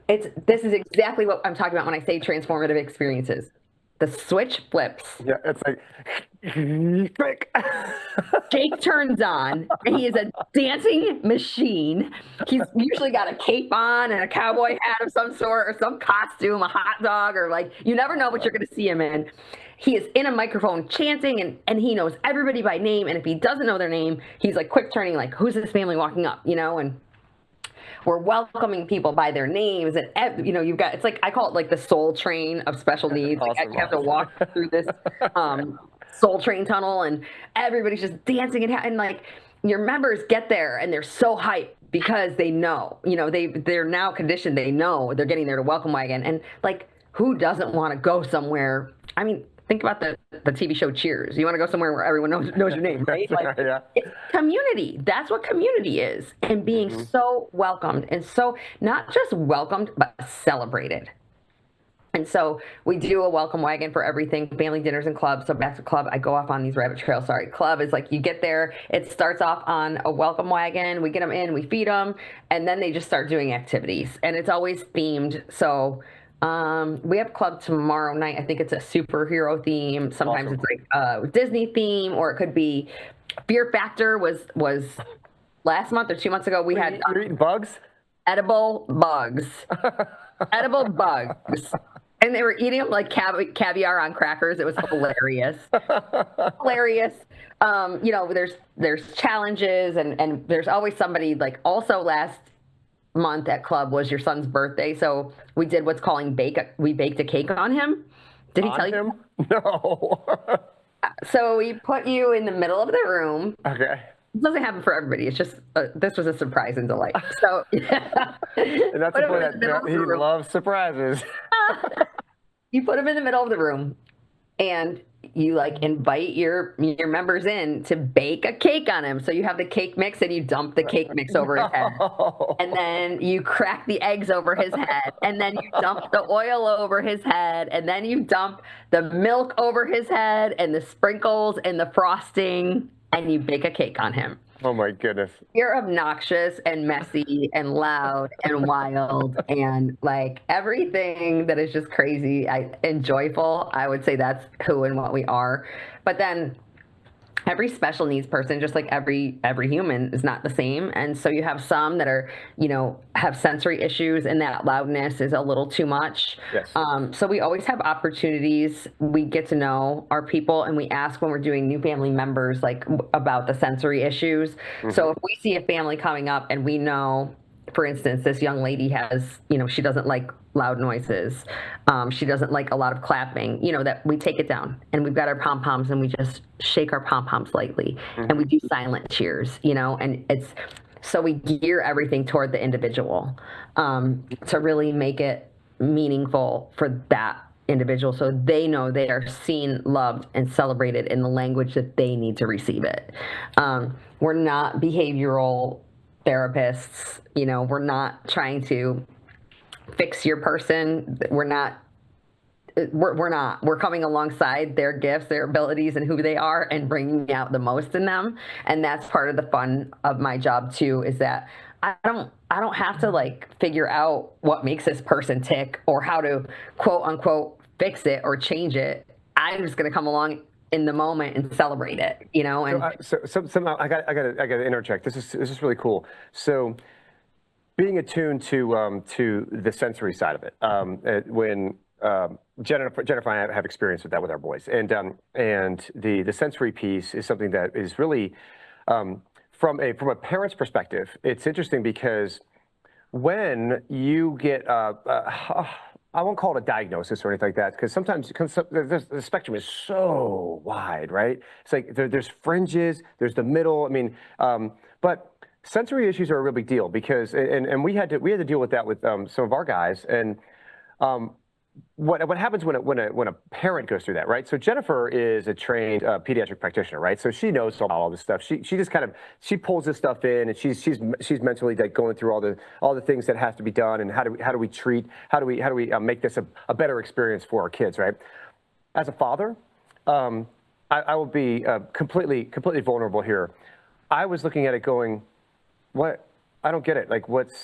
is exactly what I'm talking about when I say transformative experiences. The switch flips. Yeah, it's like, Jake turns on, and he is a dancing machine. He's usually got a cape on and a cowboy hat of some sort, or some costume, a hot dog, or like, you never know what you're going to see him in. He is in a microphone chanting, and he knows everybody by name. And if he doesn't know their name, he's like quick turning, like, who's this family walking up, and we're welcoming people by their names, and you've got, it's like, I call it like the soul train of special needs. Awesome. Like, you have to walk through this soul train tunnel, and everybody's just dancing, and like, your members get there and they're so hyped because they know, they're now conditioned. They know they're getting there to welcome wagon, and like, who doesn't want to go somewhere? I mean, think about the TV show Cheers. You want to go somewhere where everyone knows your name, right? Like, yeah. It's community. That's what community is. And being so welcomed, and so not just welcomed, but celebrated. And so we do a welcome wagon for everything, family dinners and clubs. So back to club, I go off on these rabbit trails. Sorry. Club is like, you get there, it starts off on a welcome wagon. We get them in, we feed them, and then they just start doing activities. And it's always themed. So we have club tomorrow night. I think it's a superhero theme. Sometimes It's like a Disney theme, or it could be Fear Factor was last month or 2 months ago. We had You're eating bugs? Edible bugs. Edible bugs. And they were eating them like caviar on crackers. It was hilarious. Hilarious. There's challenges, and there's always somebody, like, also last month at club was your son's birthday, so we did what's calling we baked a cake on him. Did he tell you? No. So we put you in the middle of the room. Okay. It doesn't happen for everybody. It's just this was a surprise and delight. So yeah. And that's the point that he loves surprises. You put him in the middle of the room, and you like invite your members in to bake a cake on him. So you have the cake mix, and you dump the cake mix over his head. And then you crack the eggs over his head. And then you dump the oil over his head. And then you dump the milk over his head, and the sprinkles and the frosting, and you bake a cake on him. Oh my goodness. You're obnoxious and messy and loud and wild and like everything that is just crazy and joyful. I would say that's who and what we are. But then every special needs person, just like every human, is not the same. And so you have some that are, have sensory issues, and that loudness is a little too much. Yes. So we always have opportunities. We get to know our people, and we ask when we're doing new family members, like, about the sensory issues. Mm-hmm. So if we see a family coming up and we know, for instance, this young lady has, she doesn't like loud noises. She doesn't like a lot of clapping, that we take it down, and we've got our pom-poms, and we just shake our pom-poms lightly. Mm-hmm. And we do silent cheers, and so we gear everything toward the individual, to really make it meaningful for that individual, so they know they are seen, loved, and celebrated in the language that they need to receive it. We're not behavioral therapists, we're not trying to fix your person. We're not we're not. We're coming alongside their gifts, their abilities, and who they are, and bringing out the most in them. And that's part of the fun of my job too. Is that I don't have to like figure out what makes this person tick or how to quote unquote fix it or change it. I'm just going to come along in the moment and celebrate it, you know. And somehow I got to interject. This is really cool. So being attuned to the sensory side of it, when Jennifer and I have experience with that with our boys, and the sensory piece is something that is really from a parent's perspective. It's interesting because when you get I won't call it a diagnosis or anything like that, because sometimes the spectrum is so wide, right? It's like there's fringes, there's the middle. I mean, but sensory issues are a real big deal because, and we had to deal with that with some of our guys. And what happens when a parent goes through that, right? So Jennifer is a trained pediatric practitioner, right? So she knows all this stuff. She just she pulls this stuff in, and she's mentally like going through all the things that have to be done, and how do we treat, how do we make this a better experience for our kids, right? As a father, I will be completely vulnerable here. I was looking at it going, what? I don't get it. Like, why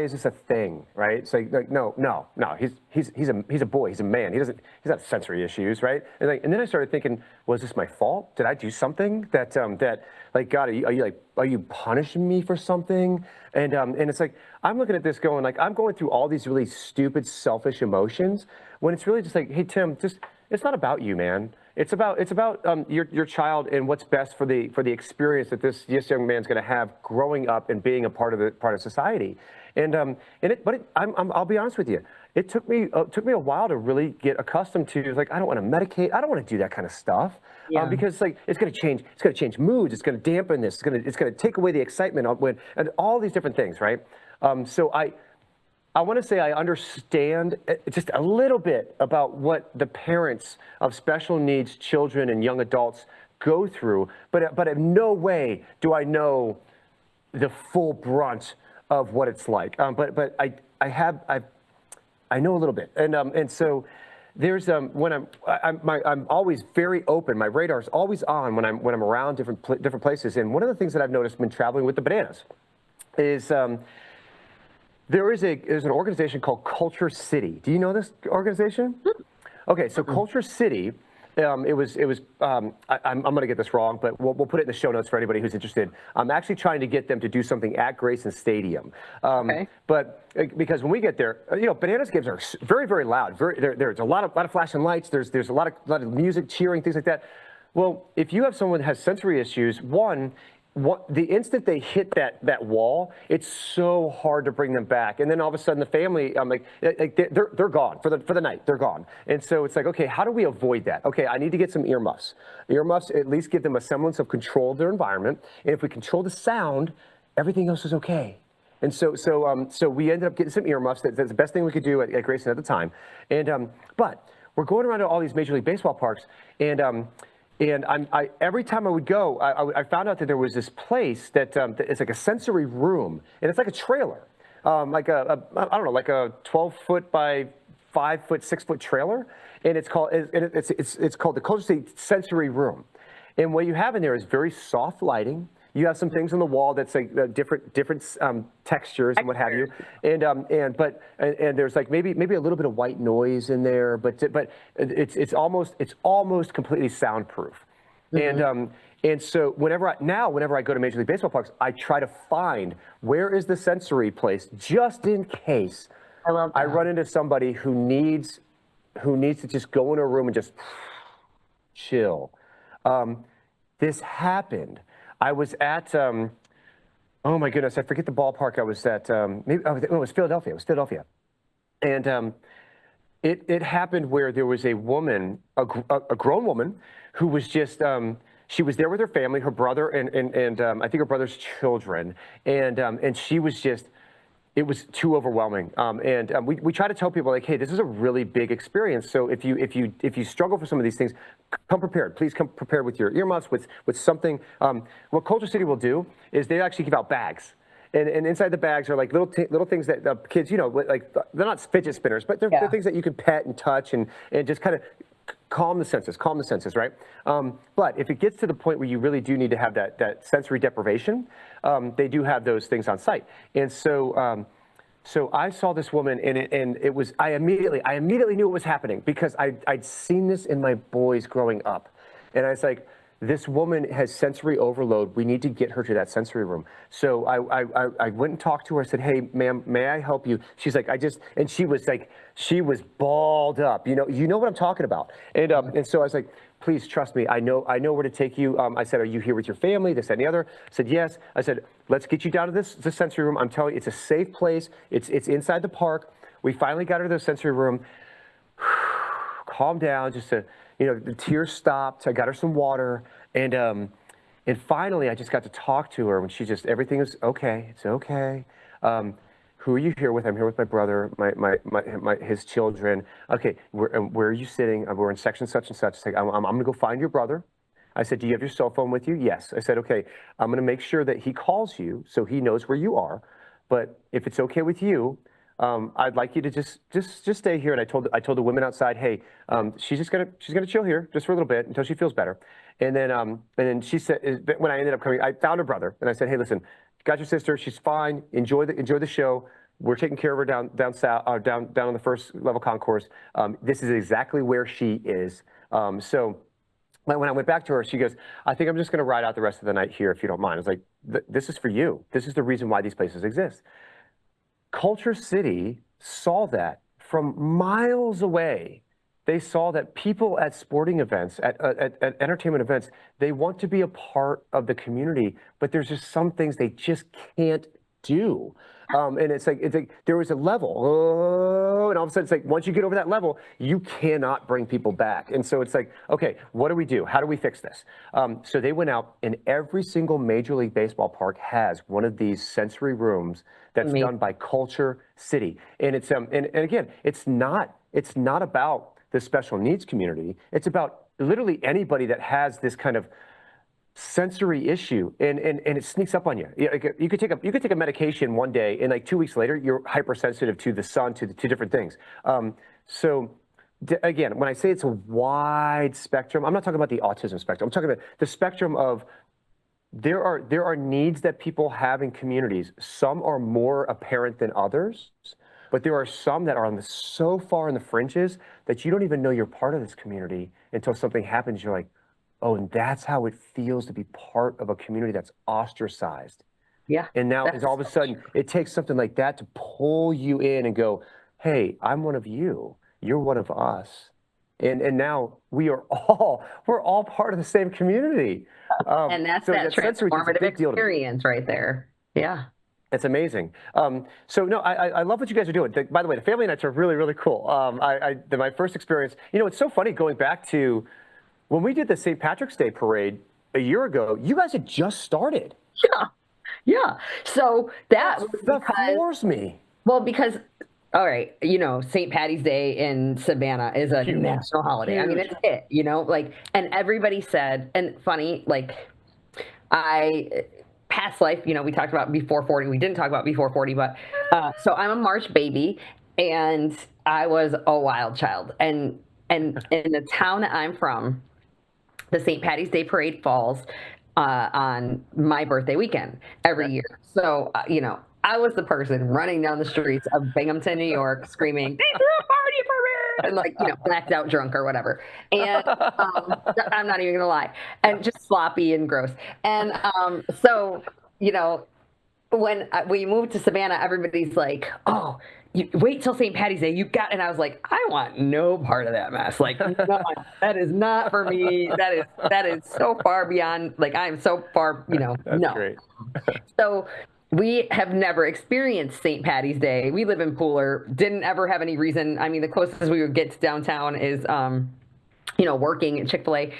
is this a thing, right? It's like no. He's a boy. He's a man. He's not sensory issues, right? And then I started thinking, was this my fault? Did I do something that like, God, are you punishing me for something? And it's like I'm looking at this going like I'm going through all these really stupid, selfish emotions when it's really just like, hey Tim, it's not about you, man. It's about your child and what's best for the experience that this young man's going to have growing up and being a part of society. I'll be honest with you. It took me a while to really get accustomed to like I don't want to medicate. I don't want to do that kind of stuff because like it's going to change moods. It's going to dampen this. It's going to take away the excitement and all these different things, right? So I want to say I understand just a little bit about what the parents of special needs children and young adults go through, but in no way do I know the full brunt of what it's like. But I know a little bit, and so there's when I'm always very open. My radar's always on when I'm around different places. And one of the things that I've noticed when traveling with the Bananas is. There's an organization called Culture City. Do you know this organization? Okay, so Culture City, I'm going to get this wrong, but we'll put it in the show notes for anybody who's interested. I'm actually trying to get them to do something at Grayson Stadium. Okay. But because when we get there, Bananas games are very, very loud. There's a lot of flashing lights. There's a lot of music, cheering, things like that. Well, if you have someone that has sensory issues, the instant they hit that wall, it's so hard to bring them back. And then all of a sudden the family, they're gone for the night. They're gone. And so it's like, okay, how do we avoid that? Okay, I need to get some earmuffs. Earmuffs at least give them a semblance of control of their environment. And if we control the sound, everything else is okay. And so we ended up getting some earmuffs. That's the best thing we could do at Grayson at the time. And but we're going around to all these Major League Baseball parks, and every time I would go, I found out that there was this place that it's like a sensory room, and it's like a trailer, like a 12-foot by 5-foot, 6-foot trailer, and it's called the Culture City Sensory Room. And what you have in there is very soft lighting. You have some things on the wall that's like different textures and what have you, and there's like maybe a little bit of white noise in there, but it's almost completely soundproof. Mm-hmm. And so whenever I go to Major League Baseball parks, I try to find where is the sensory place just in case I run into somebody who needs to just go in a room and just chill. This happened. I was at, oh my goodness, I forget the ballpark I was at. It was Philadelphia. It was Philadelphia. And it happened where there was a woman, a grown woman, who was just, she was there with her family, her brother, and I think her brother's children. And she was just, it was too overwhelming. We try to tell people like, hey, this is a really big experience. So if you struggle for some of these things, come prepared. Please come prepared with your earmuffs, with something. What Culture City will do is they actually give out bags. And inside the bags are like little things that kids, like they're not fidget spinners, but they're things that you can pet and touch and just kind of calm the senses, right? But if it gets to the point where you really do need to have that sensory deprivation, they do have those things on site. And so I saw this woman, and it was I immediately knew what was happening because I'd seen this in my boys growing up, and I was like, this woman has sensory overload. We need to get her to that sensory room. So I went and talked to her. I said, hey, ma'am, may I help you? She's like, and she was balled up. You know what I'm talking about. And so I was like, please trust me. I know where to take you. I said, are you here with your family? This, that, and the other. I said, yes. I said, let's get you down to this sensory room. I'm telling you, it's a safe place. It's inside the park. We finally got her to the sensory room. Calm down, the tears stopped. I got her some water, and finally I just got to talk to her when everything is okay. It's okay. Who are you here with? I'm here with my brother, his children. Okay, where are you sitting? We're in section such and such. Like, I'm gonna go find your brother. I said, do you have your cell phone with you? Yes. I said, okay, I'm gonna make sure that he calls you so he knows where you are. But if it's okay with you, I'd like you to just stay here. And I told the women outside, hey, she's gonna chill here just for a little bit until she feels better. And then she said, when I ended up coming, I found her brother, and I said, hey, listen, got your sister. She's fine. Enjoy the show. We're taking care of her down south, down on the first level concourse. This is exactly where she is. So when I went back to her, she goes, I think I'm just gonna ride out the rest of the night here if you don't mind. I was like, this is for you. This is the reason why these places exist. Culture City saw that from miles away. They saw that people at sporting events, at entertainment events, they want to be a part of the community, but there's just some things they just can't do. And it's like there was a level, and all of a sudden it's like once you get over that level, you cannot bring people back. And so it's like, okay, what do we do? How do we fix this? So they went out, and every single Major League Baseball park has one of these sensory rooms that's done by Culture City. And it's and again, it's not about the special needs community. It's about literally anybody that has this kind of sensory issue, and it sneaks up on you. You could take a medication one day, and like 2 weeks later, you're hypersensitive to the sun, to different things. Again, when I say it's a wide spectrum, I'm not talking about the autism spectrum. I'm talking about the spectrum of there are needs that people have in communities. Some are more apparent than others, but there are some that are so far in the fringes that you don't even know you're part of this community until something happens. You're like, oh, and that's how it feels to be part of a community that's ostracized. Yeah. And now it's all of a sudden, it takes something like that to pull you in and go, hey, I'm one of you. You're one of us. And now we're all part of the same community. And that's that transformative experience right there. Yeah. It's amazing. So no, I love what you guys are doing. By the way, the family nights are really, really cool. My first experience, it's so funny going back to when we did the St. Patrick's Day parade a year ago, you guys had just started. Yeah. So that floors me. Well, because, all right, St. Patty's Day in Savannah is a national holiday. Huge. I mean, it's it, and everybody said, and funny, past life, we talked about before 40. We didn't talk about before 40, but so I'm a March baby, and I was a wild child. And in the town that I'm from, the St. Patty's Day parade falls on my birthday weekend every year. So, I was the person running down the streets of Binghamton, New York, screaming, they threw a party for me! And blacked out drunk or whatever. And I'm not even going to lie. And just sloppy and gross. And so, when we moved to Savannah, everybody's like, oh, you wait till St. Patty's Day. And I was like, I want no part of that mess. No, that is not for me. That is so far beyond, I am so far, That's no. Great. So we have never experienced St. Patty's Day. We live in Pooler, didn't ever have any reason. I mean, the closest we would get to downtown is, working at Chick-fil-A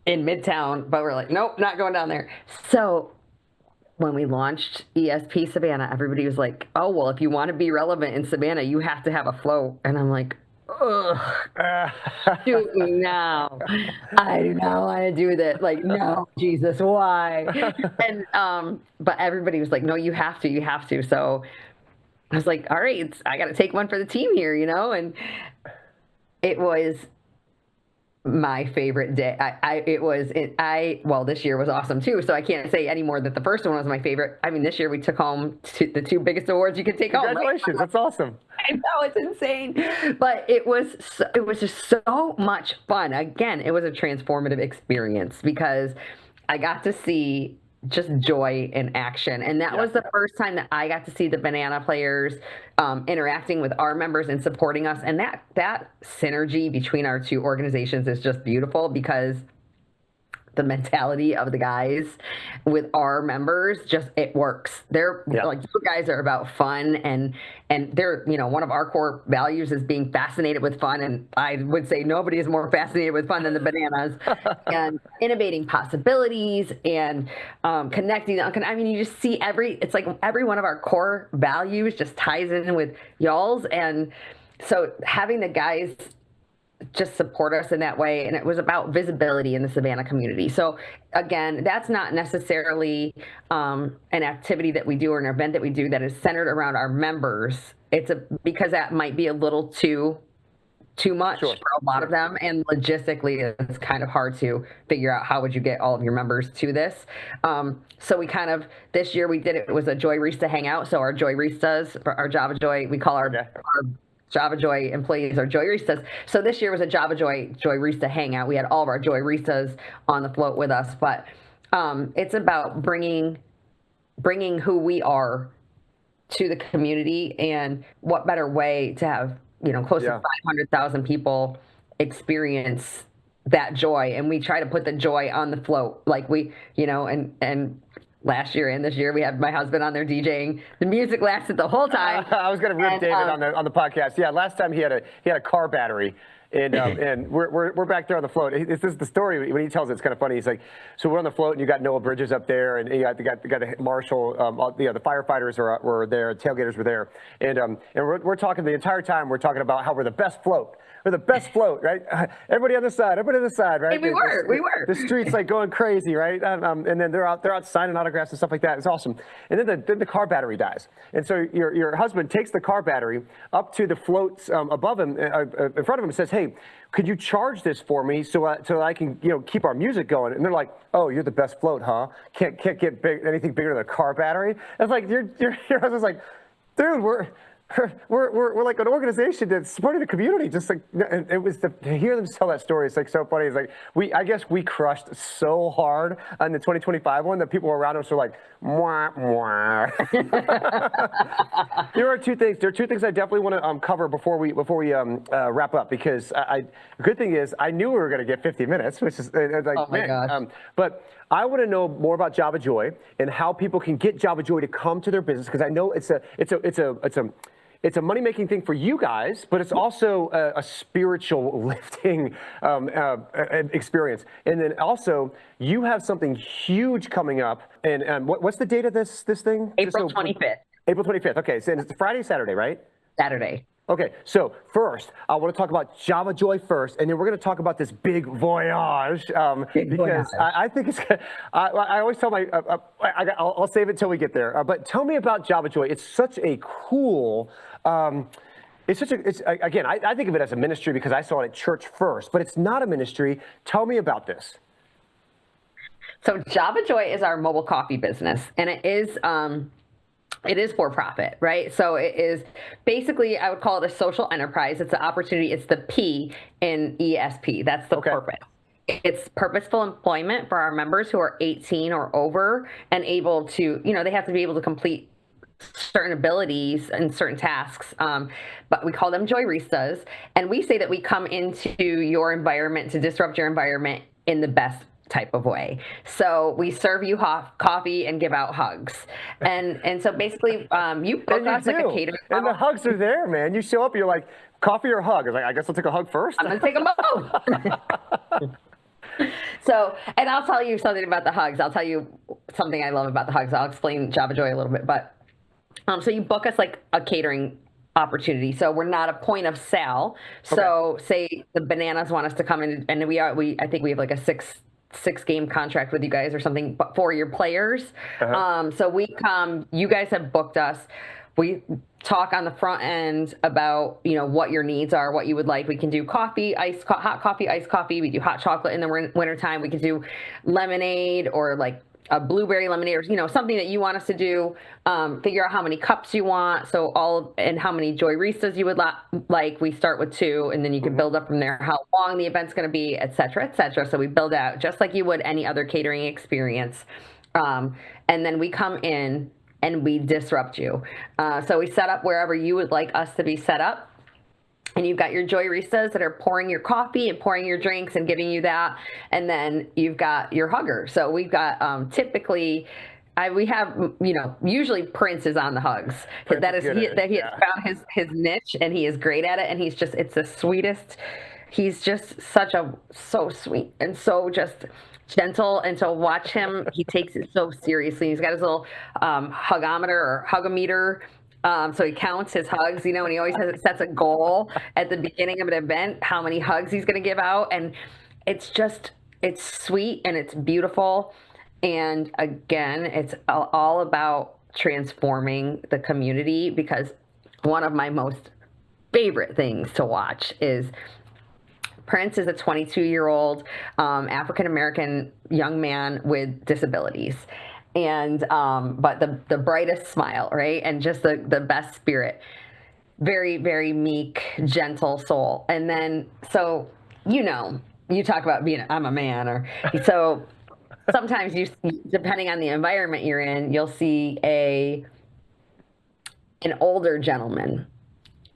in Midtown, but we're like, nope, not going down there. So when we launched ESP Savannah, everybody was like, oh, well, if you want to be relevant in Savannah, you have to have a float. And I'm like, ugh, shoot me now. I do not want to do this. Like, no, Jesus, why? And but everybody was like, no, you have to. So I was like, all right, I got to take one for the team here, and it was my favorite day. Well, this year was awesome too. So I can't say anymore that the first one was my favorite. I mean, this year we took home the two biggest awards you could take home. Congratulations. Right? That's awesome. I know, it's insane, but it was just so much fun. Again, it was a transformative experience because I got to see just joy in action. And that was the first time that I got to see the Banana players interacting with our members and supporting us. And that synergy between our two organizations is just beautiful because the mentality of the guys with our members, it works. They're like, you guys are about fun and they're, one of our core values is being fascinated with fun. And I would say nobody is more fascinated with fun than the Bananas and innovating possibilities and connecting. I mean, you just see it's like every one of our core values just ties in with y'all's. And so having the guys just support us in that way. And it was about visibility in the Savannah community. So again, that's not necessarily an activity that we do or an event that we do that is centered around our members. Because that might be a little too much for a lot of them. And logistically, it's kind of hard to figure out how would you get all of your members to this. So we this year we did it was a Joy Rista hangout. So our Joy Ristas, our Java Joy, we call our Java Joy employees are Joy Ristas. So this year was a Java Joy Rista hangout. We had all of our Joy Ristas on the float with us, but it's about bringing who we are to the community, and what better way to have close to 500,000 people experience that joy. And we try to put the joy on the float, like we and last year and this year, we had my husband on there DJing. The music lasted the whole time. I was going to rip David on the podcast. Yeah, last time he had a car battery, and and we're back there on the float. This is the story when he tells it. It's kind of funny. He's like, so we're on the float, and you got Noah Bridges up there, and you got the marshal, the firefighters were there, tailgaters were there, and we're talking the entire time. We're talking about how we're the best float. We're the best float, right? Everybody on the side, right? And we were. The street's like going crazy, right? And then they're out signing autographs and stuff like that. It's awesome. And then the car battery dies. And so your husband takes the car battery up to the floats above him, in front of him, and says, "Hey, could you charge this for me so I can keep our music going?" And they're like, "Oh, you're the best float, huh? Can't get anything bigger than a car battery?" And it's like your husband's like, "Dude, we're like an organization that's supporting the community." Just like, and it was to hear them tell that story. It's like so funny. It's like I guess we crushed so hard on the 2025 one that people around us were like, "Mwah, mwah." There are two things I definitely want to cover before we wrap up, because the good thing is I knew we were going to get 50 minutes, which is like, oh my gosh. But I want to know more about Java Joy and how people can get Java Joy to come to their business, because I know it's a money-making thing for you guys, but it's also a spiritual lifting experience. And then also, you have something huge coming up. And what's the date of this thing? April 25th. April 25th. Okay, so it's Friday, Saturday, right? Saturday. Okay, so first, I want to talk about Java Joy first, and then we're going to talk about this big voyage, because I think it's. I always tell I'll save it till we get there. But tell me about Java Joy. It's such a cool. Again, I think of it as a ministry because I saw it at church first, but it's not a ministry. Tell me about this. So Java Joy is our mobile coffee business, and it is for profit, right? So it is basically, I would call it a social enterprise. It's an opportunity. It's the P in ESP. That's the purpose. It's purposeful employment for our members who are 18 or over and able to, they have to be able to complete certain abilities and certain tasks, but we call them Joy Ristas. And we say that we come into your environment to disrupt your environment in the best type of way. So we serve you coffee and give out hugs. And so basically, you book us like a catering. And the hugs are there, man. You show up, you're like, coffee or hug? I was like, I guess I'll take a hug first. I'm going to take them both. So, and I'll tell you something about the hugs. I'll tell you something I love about the hugs. I'll explain Java Joy a little bit, but so you book us like a catering opportunity. So we're not a point of sale. So say the Bananas want us to come in, and I think we have like a six game contract with you guys or something for your players. So we come, you guys have booked us. We talk on the front end about, you know, what your needs are, what you would like. We can do coffee, hot coffee, iced coffee. We do hot chocolate in the wintertime. We can do lemonade or like a blueberry lemonade, or, you know, something that you want us to do. Figure out how many cups you want, and how many Joyristas you would like. We start with 2, and then you can build up from there. How long the event's going to be, et cetera, et cetera. So we build out just like you would any other catering experience, and then we come in and we disrupt you. So we set up wherever you would like us to be set up. And you've got your Joyristas that are pouring your coffee and pouring your drinks and giving you that. And then you've got your hugger. So we've got typically, we have, you know, usually Prince is on the hugs. He has found his niche, and he is great at it. And it's the sweetest. He's just so sweet and so just gentle. And to watch him, he takes it so seriously. He's got his little hugometer or hugometer. So he counts his hugs, you know, and he always sets a goal at the beginning of an event, how many hugs he's going to give out. And it's sweet and it's beautiful. And again, it's all about transforming the community, because one of my most favorite things to watch is Prince is a 22-year-old African-American young man with disabilities. And but the brightest smile, right? And just the best spirit. Very, very meek, gentle soul. And then, so, you know, you talk about I'm a man, so sometimes depending on the environment you're in, you'll see an older gentleman,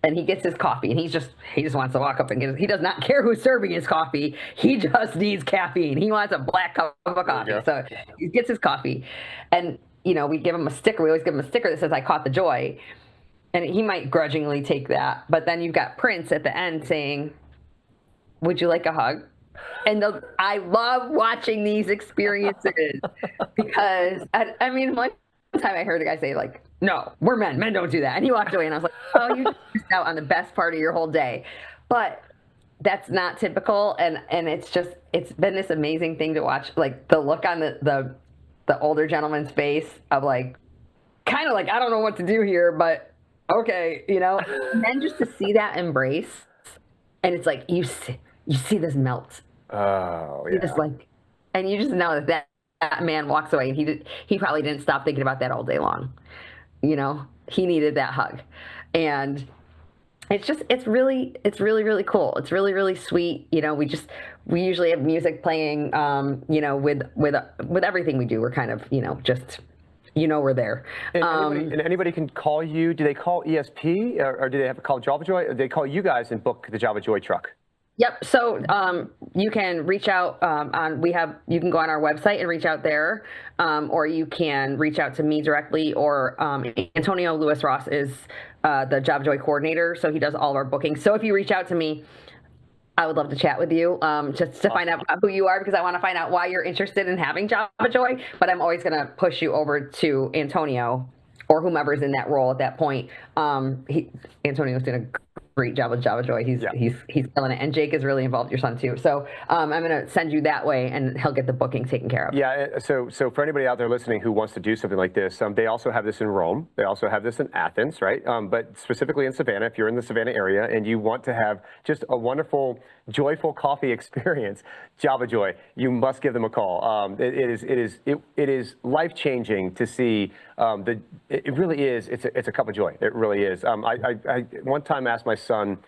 and he gets his coffee, and he just wants to walk up and get it. He does not care who's serving his coffee. He just needs caffeine. He wants a black cup of coffee. So he gets his coffee, and, you know, we give him a sticker. We always give him a sticker that says, "I caught the joy." And he might grudgingly take that. But then you've got Prince at the end saying, "Would you like a hug?" And I love watching these experiences because, I mean, one time I heard a guy say, like, "No, we're men. Men don't do that." And he walked away, and I was like, "Oh, you just missed out on the best part of your whole day." But that's not typical, and it's been this amazing thing to watch, like the look on the older gentleman's face of like, kind of like, I don't know what to do here, but okay, you know. And then just to see that embrace, and it's like you see this melt. Oh, yeah. You just like, and you just know that man walks away, and he probably didn't stop thinking about that all day long. You know, he needed that hug. And it's really cool. It's really, really sweet. You know, we usually have music playing, you know, with everything we do. We're kind of, you know, just, you know, we're there. And anybody can call you. Do they call ESP, or do they have to call Java Joy? Or they call you guys and book the Java Joy truck? Yep. So you can reach out you can go on our website and reach out there, or you can reach out to me directly, or Antonio Lewis Ross is the Java Joy coordinator, so he does all of our bookings. So if you reach out to me, I would love to chat with you, just to find out who you are, because I want to find out why you're interested in having Java Joy. But I'm always going to push you over to Antonio or whomever's in that role at that point. Antonio's doing a great job with Java Joy. He's killing it, and Jake is really involved, your son too. So I'm going to send you that way, and he'll get the booking taken care of. Yeah. So for anybody out there listening who wants to do something like this, they also have this in Rome. They also have this in Athens, right? But specifically in Savannah, if you're in the Savannah area and you want to have just a wonderful, joyful coffee experience, Java Joy, you must give them a call. It is life changing to see. It really is. It's a cup of joy. It really is. I one time asked my son,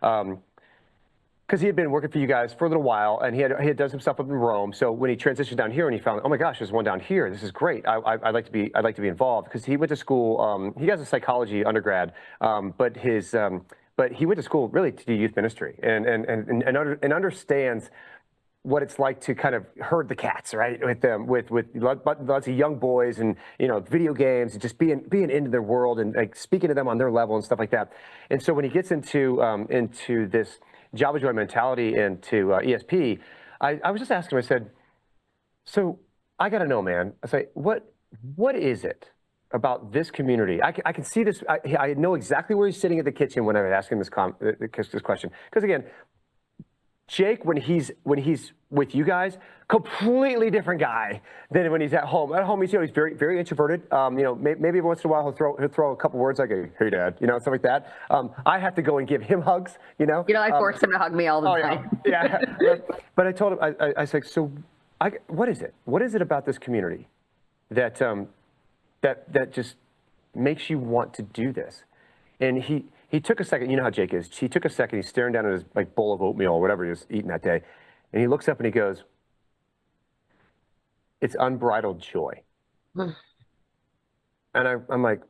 because he had been working for you guys for a little while, and he had done some stuff up in Rome. So when he transitioned down here and he found, oh my gosh, there's one down here. This is great. I'd like to be involved, because he went to school. He has a psychology undergrad, but he went to school really to do youth ministry and understands what it's like to kind of herd the cats, right? With lots of young boys, and, you know, video games, and just being into their world, and like speaking to them on their level and stuff like that. And so when he gets into this Java Joy mentality and to ESP, I was just asking him. I said, so I got to know, man. I say, what is it about this community. I can see this. I know exactly where he's sitting at the kitchen when I was asking this question. Because again, Jake, when he's with you guys, completely different guy than when he's at home. At home, he's very, very introverted. Maybe once in a while he'll throw a couple words like, "Hey, Dad," stuff like that. I have to go and give him hugs. I force him to hug me all the time. Yeah. But I told him, I said, so, what is it? What is it about this community that that just makes you want to do this? And he took a second. You know how Jake is. He took a second. He's staring down at his bowl of oatmeal or whatever he was eating that day, and he looks up and he goes, "It's unbridled joy." And I'm like,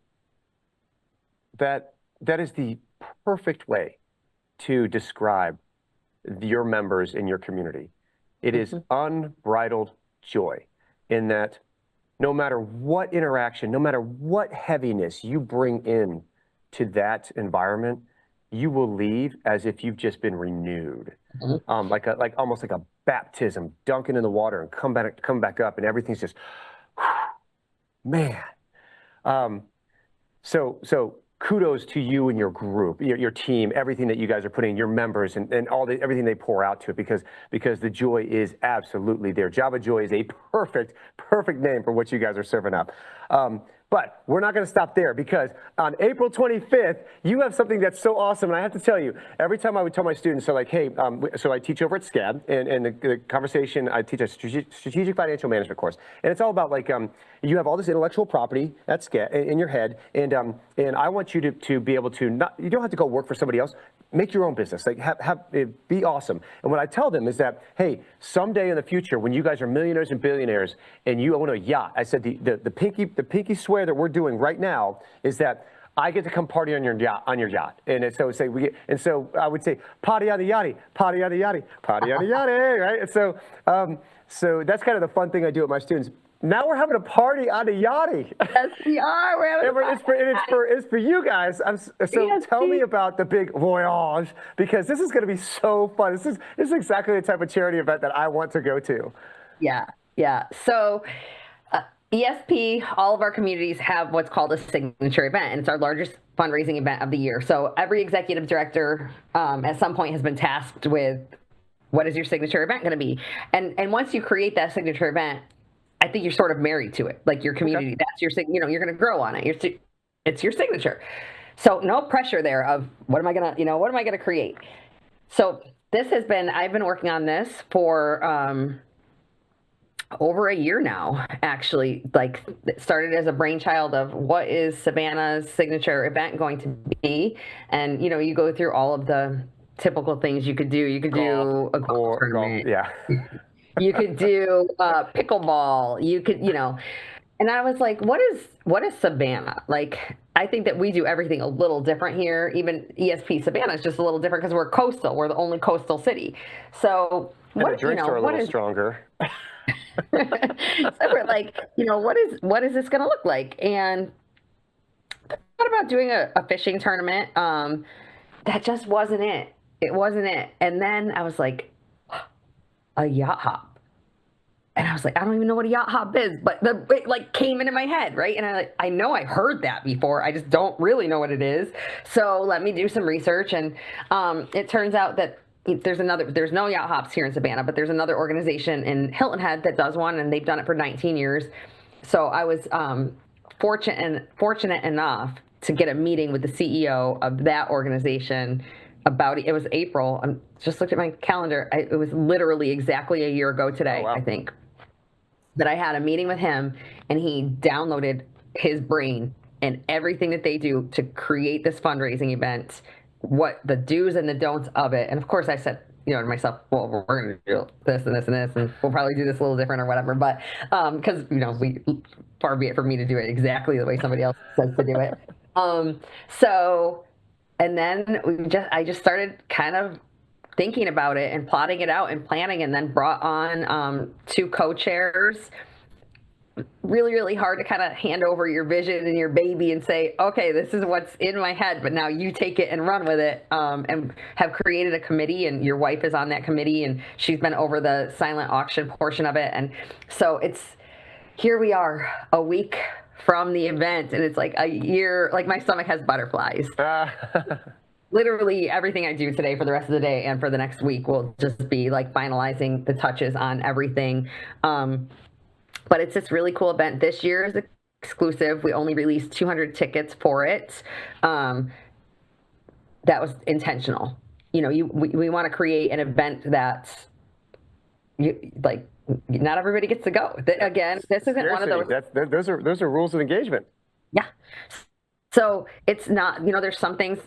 that is the perfect way to describe your members in your community. It is unbridled joy, in that no matter what interaction, no matter what heaviness you bring in to that environment, you will leave as if you've just been renewed, like almost like a baptism, dunking in the water and come back up, and everything's just, man. So kudos to you and your group, your team, everything that you guys are putting, your members, and everything they pour out to it, because the joy is absolutely there. Java Joy is a perfect name for what you guys are serving up. But we're not going to stop there, because on April 25th, you have something that's so awesome. And I have to tell you, every time I would tell my students, so like, hey, so I teach over at SCAD, and the conversation, I teach a strategic financial management course. And it's all about like, you have all this intellectual property at SCAD in your head. And I want you to be able to, you don't have to go work for somebody else. Make your own business, like be awesome. And what I tell them is that, hey, someday in the future, when you guys are millionaires and billionaires and you own a yacht, I said the pinky swear that we're doing right now is that I get to come party on your yacht. And so I would say, party on the yachty, party on the yachty, party on the yachty, right? And so that's kind of the fun thing I do with my students. Now we're having a party on the yachty. Yes, we are. We're having a party. It's for you guys. Tell me about the big voyage, because this is going to be so fun. This is exactly the type of charity event that I want to go to. Yeah. So ESP, all of our communities have what's called a signature event, and it's our largest fundraising event of the year. So every executive director at some point has been tasked with, what is your signature event going to be? And once you create that signature event, I think you're sort of married to it, like your community. That's your, you're going to grow on it. It's your signature. So no pressure there of what am I going to create? So I've been working on this for over a year now, actually. Like, it started as a brainchild of what is Savannah's signature event going to be? And, you go through all of the typical things you could do. You could do a golf tournament. Yeah. You could do pickleball. You could, and I was like, what is Savannah? Like, I think that we do everything a little different here. Even ESP Savannah is just a little different because we're coastal. We're the only coastal city. So the drinks are a little stronger. So we're like, what is this going to look like? And I thought about doing a fishing tournament. That just wasn't it. It wasn't it. And then I was like, a yacht hop. And I was like, I don't even know what a yacht hop is, but it like came into my head, right? And I know I heard that before. I just don't really know what it is. So let me do some research. And it turns out that there's no yacht hops here in Savannah, but there's another organization in Hilton Head that does one, and they've done it for 19 years. So I was fortunate enough to get a meeting with the CEO of that organization about it. It was April. I just looked at my calendar. It was literally exactly a year ago today, I think, that I had a meeting with him, and he downloaded his brain and everything that they do to create this fundraising event, what the do's and the don'ts of it. And of course I said, to myself, well, we're going to do this and this and this, and we'll probably do this a little different or whatever. But because, far be it for me to do it exactly the way somebody else says to do it. And then I just started kind of thinking about it and plotting it out and planning, and then brought on 2 co-chairs. Really, really hard to kind of hand over your vision and your baby and say, okay, this is what's in my head, but now you take it and run with it, and have created a committee, and your wife is on that committee, and she's been over the silent auction portion of it. And so here we are, a week from the event, and it's like a year, like my stomach has butterflies. Literally everything I do today for the rest of the day and for the next week will just be like finalizing the touches on everything. But it's this really cool event. This year is exclusive. We only released 200 tickets for it. That was intentional. You know, we want to create an event that's like, not everybody gets to go. Again, this isn't Seriously, one of those. Those are rules of engagement. Yeah. So it's not, you know, there's some things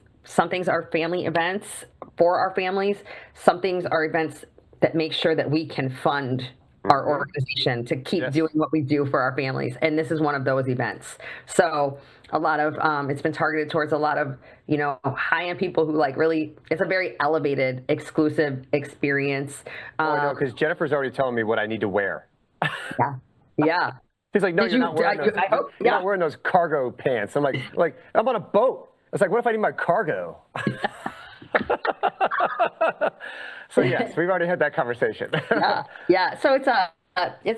are family events for our families. Some things are events that make sure that we can fund our organization to keep doing what we do for our families. And this is one of those events. So a lot of, it's been targeted towards a lot of, you know, high-end people who like really, it's a very elevated, exclusive experience. No, because Jennifer's already telling me what I need to wear. Yeah. Yeah. She's like, no, you're not wearing those. You're not wearing those cargo pants. I'm like, I'm on a boat. It's like, what if I need my cargo? So yes, we've already had that conversation. Yeah. So it's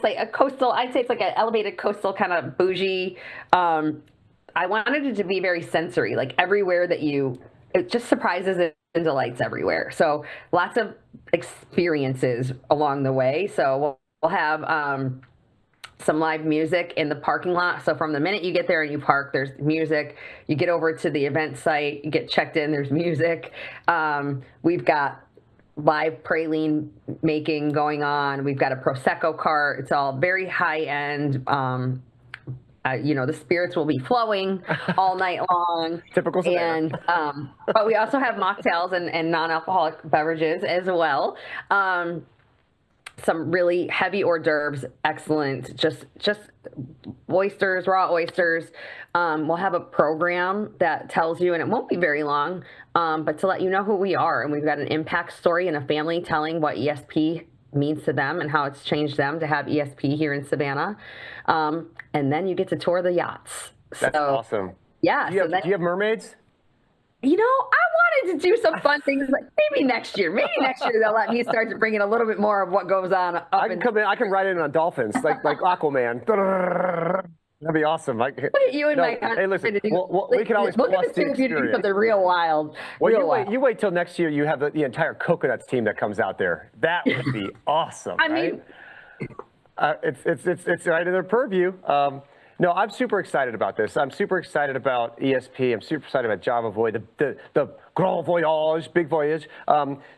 like a coastal. I'd say it's like an elevated coastal kind of bougie. I wanted it to be very sensory, like everywhere that it just surprises and delights everywhere. So lots of experiences along the way. So we'll have some live music in the parking lot. So from the minute you get there and you park, there's music. You get over to the event site, you get checked in, there's music. We've got live praline making going on. We've got a Prosecco cart. It's all very high end. You know, the spirits will be flowing all night long. Typical Savannah. And but we also have mocktails and non-alcoholic beverages as well. Some really heavy hors d'oeuvres, excellent. Just oysters, raw oysters. We'll have a program that tells you, and it won't be very long, but to let you know who we are. And we've got an impact story and a family telling what ESP means to them and how it's changed them to have ESP here in Savannah. And then you get to tour the yachts. That's awesome. Yeah. Do you have mermaids? You know, I wanted to do some fun things, like maybe next year. Maybe next year they'll let me start to bring in a little bit more of what goes on. I can come in. I can ride in on dolphins, like Aquaman. That'd be awesome. Look at you and my hey, listen, we can always look plus at the the two if you do experience. something real wild. Well, you wait till next year. You have the entire coconuts team that comes out there. That would be awesome. I mean, it's right in their purview. No, I'm super excited about this. I'm super excited about ESP. I'm super excited about Java Voy, the Grand Voyage, big voyage.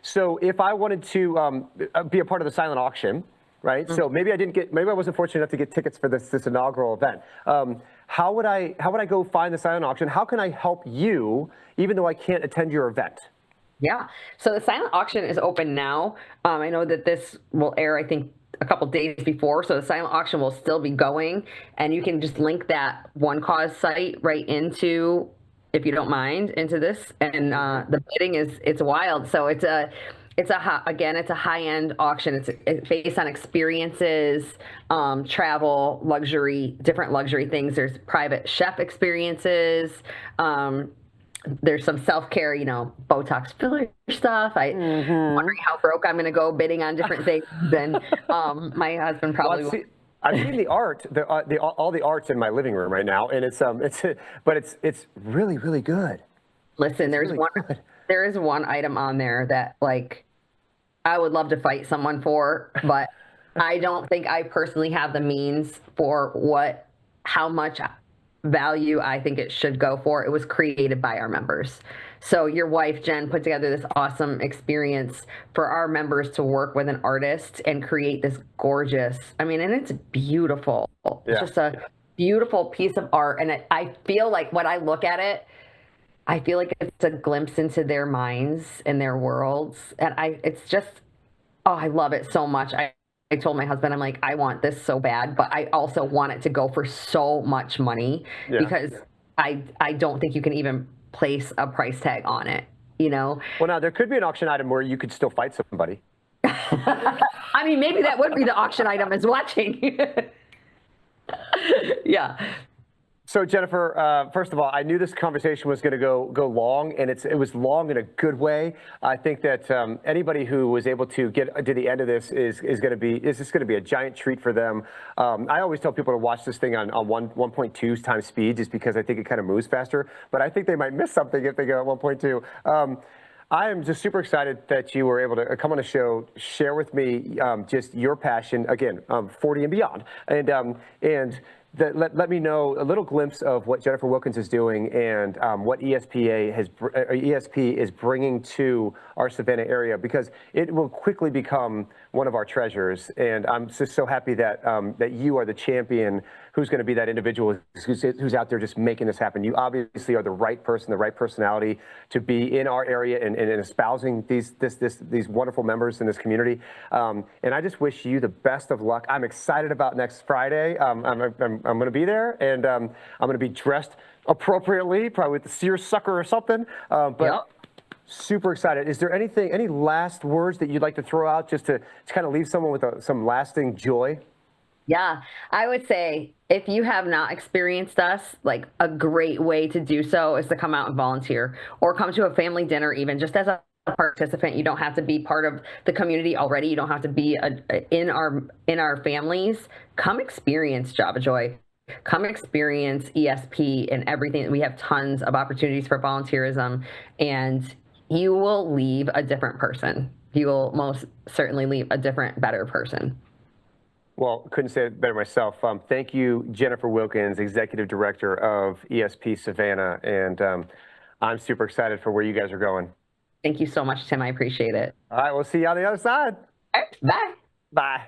So if I wanted to be a part of the silent auction, right? So maybe I wasn't fortunate enough to get tickets for this inaugural event. How would I go find the silent auction? How can I help you, even though I can't attend your event? Yeah. So the silent auction is open now. I know that this will air, I think, a couple days before, so the silent auction will still be going, and you can just link that One Cause site right into, if you don't mind, into this, and the bidding it's wild. So it's a high-end auction. It's based on experiences, travel, luxury, different luxury things. There's private chef experiences. There's some self-care, you know, Botox filler stuff. Wondering how broke I'm going to go bidding on different things. And my husband probably won't. I've seen the art, all the art's in my living room right now, and it's really, really good. Listen, there is one item on there that, like, I would love to fight someone for, but I don't think I personally have the means for how much value I think it should go for. It was created by our members. So your wife, Jen, put together this awesome experience for our members to work with an artist and create this gorgeous, and it's beautiful. Yeah. It's just a beautiful piece of art. And I feel like when I look at it, I feel like it's a glimpse into their minds and their worlds. And I love it so much. I told my husband, I'm like, I want this so bad, but I also want it to go for so much money because I don't think you can even place a price tag on it, you know? Well, now there could be an auction item where you could still fight somebody. Maybe that would be the auction item is watching. Yeah. So Jennifer, first of all, I knew this conversation was going to go long, and it was long in a good way. I think that anybody who was able to get to the end of this is going to be a giant treat for them. I always tell people to watch this thing on 1.2 times speed, just because I think it kind of moves faster. But I think they might miss something if they go at 1.2. I am just super excited that you were able to come on the show, share with me just your passion, again, 40 and beyond, let me know a little glimpse of what Jennifer Wilkins is doing and what ESP is bringing to our Savannah area, because it will quickly become one of our treasures. And I'm just so happy that that you are the champion who's going to be that individual who's out there just making this happen. You obviously are the right person, the right personality to be in our area and espousing these wonderful members in this community. And I just wish you the best of luck. I'm excited about next Friday. I'm going to be there, and I'm going to be dressed appropriately, probably with the seersucker or something. Yep. Super excited. Is there any last words that you'd like to throw out just to kind of leave someone with some lasting joy? Yeah, I would say if you have not experienced us, like a great way to do so is to come out and volunteer, or come to a family dinner, even just as a participant. You don't have to be part of the community already. You don't have to be in our families. Come experience Java Joy. Come experience ESP and everything. We have tons of opportunities for volunteerism, and you will leave a different person. You will most certainly leave a different, better person. Well, couldn't say it better myself. Thank you, Jennifer Wilkins, Executive Director of ESP Savannah, and I'm super excited for where you guys are going. Thank you so much, Tim. I appreciate it. All right, we'll see you on the other side. All right, bye. Bye.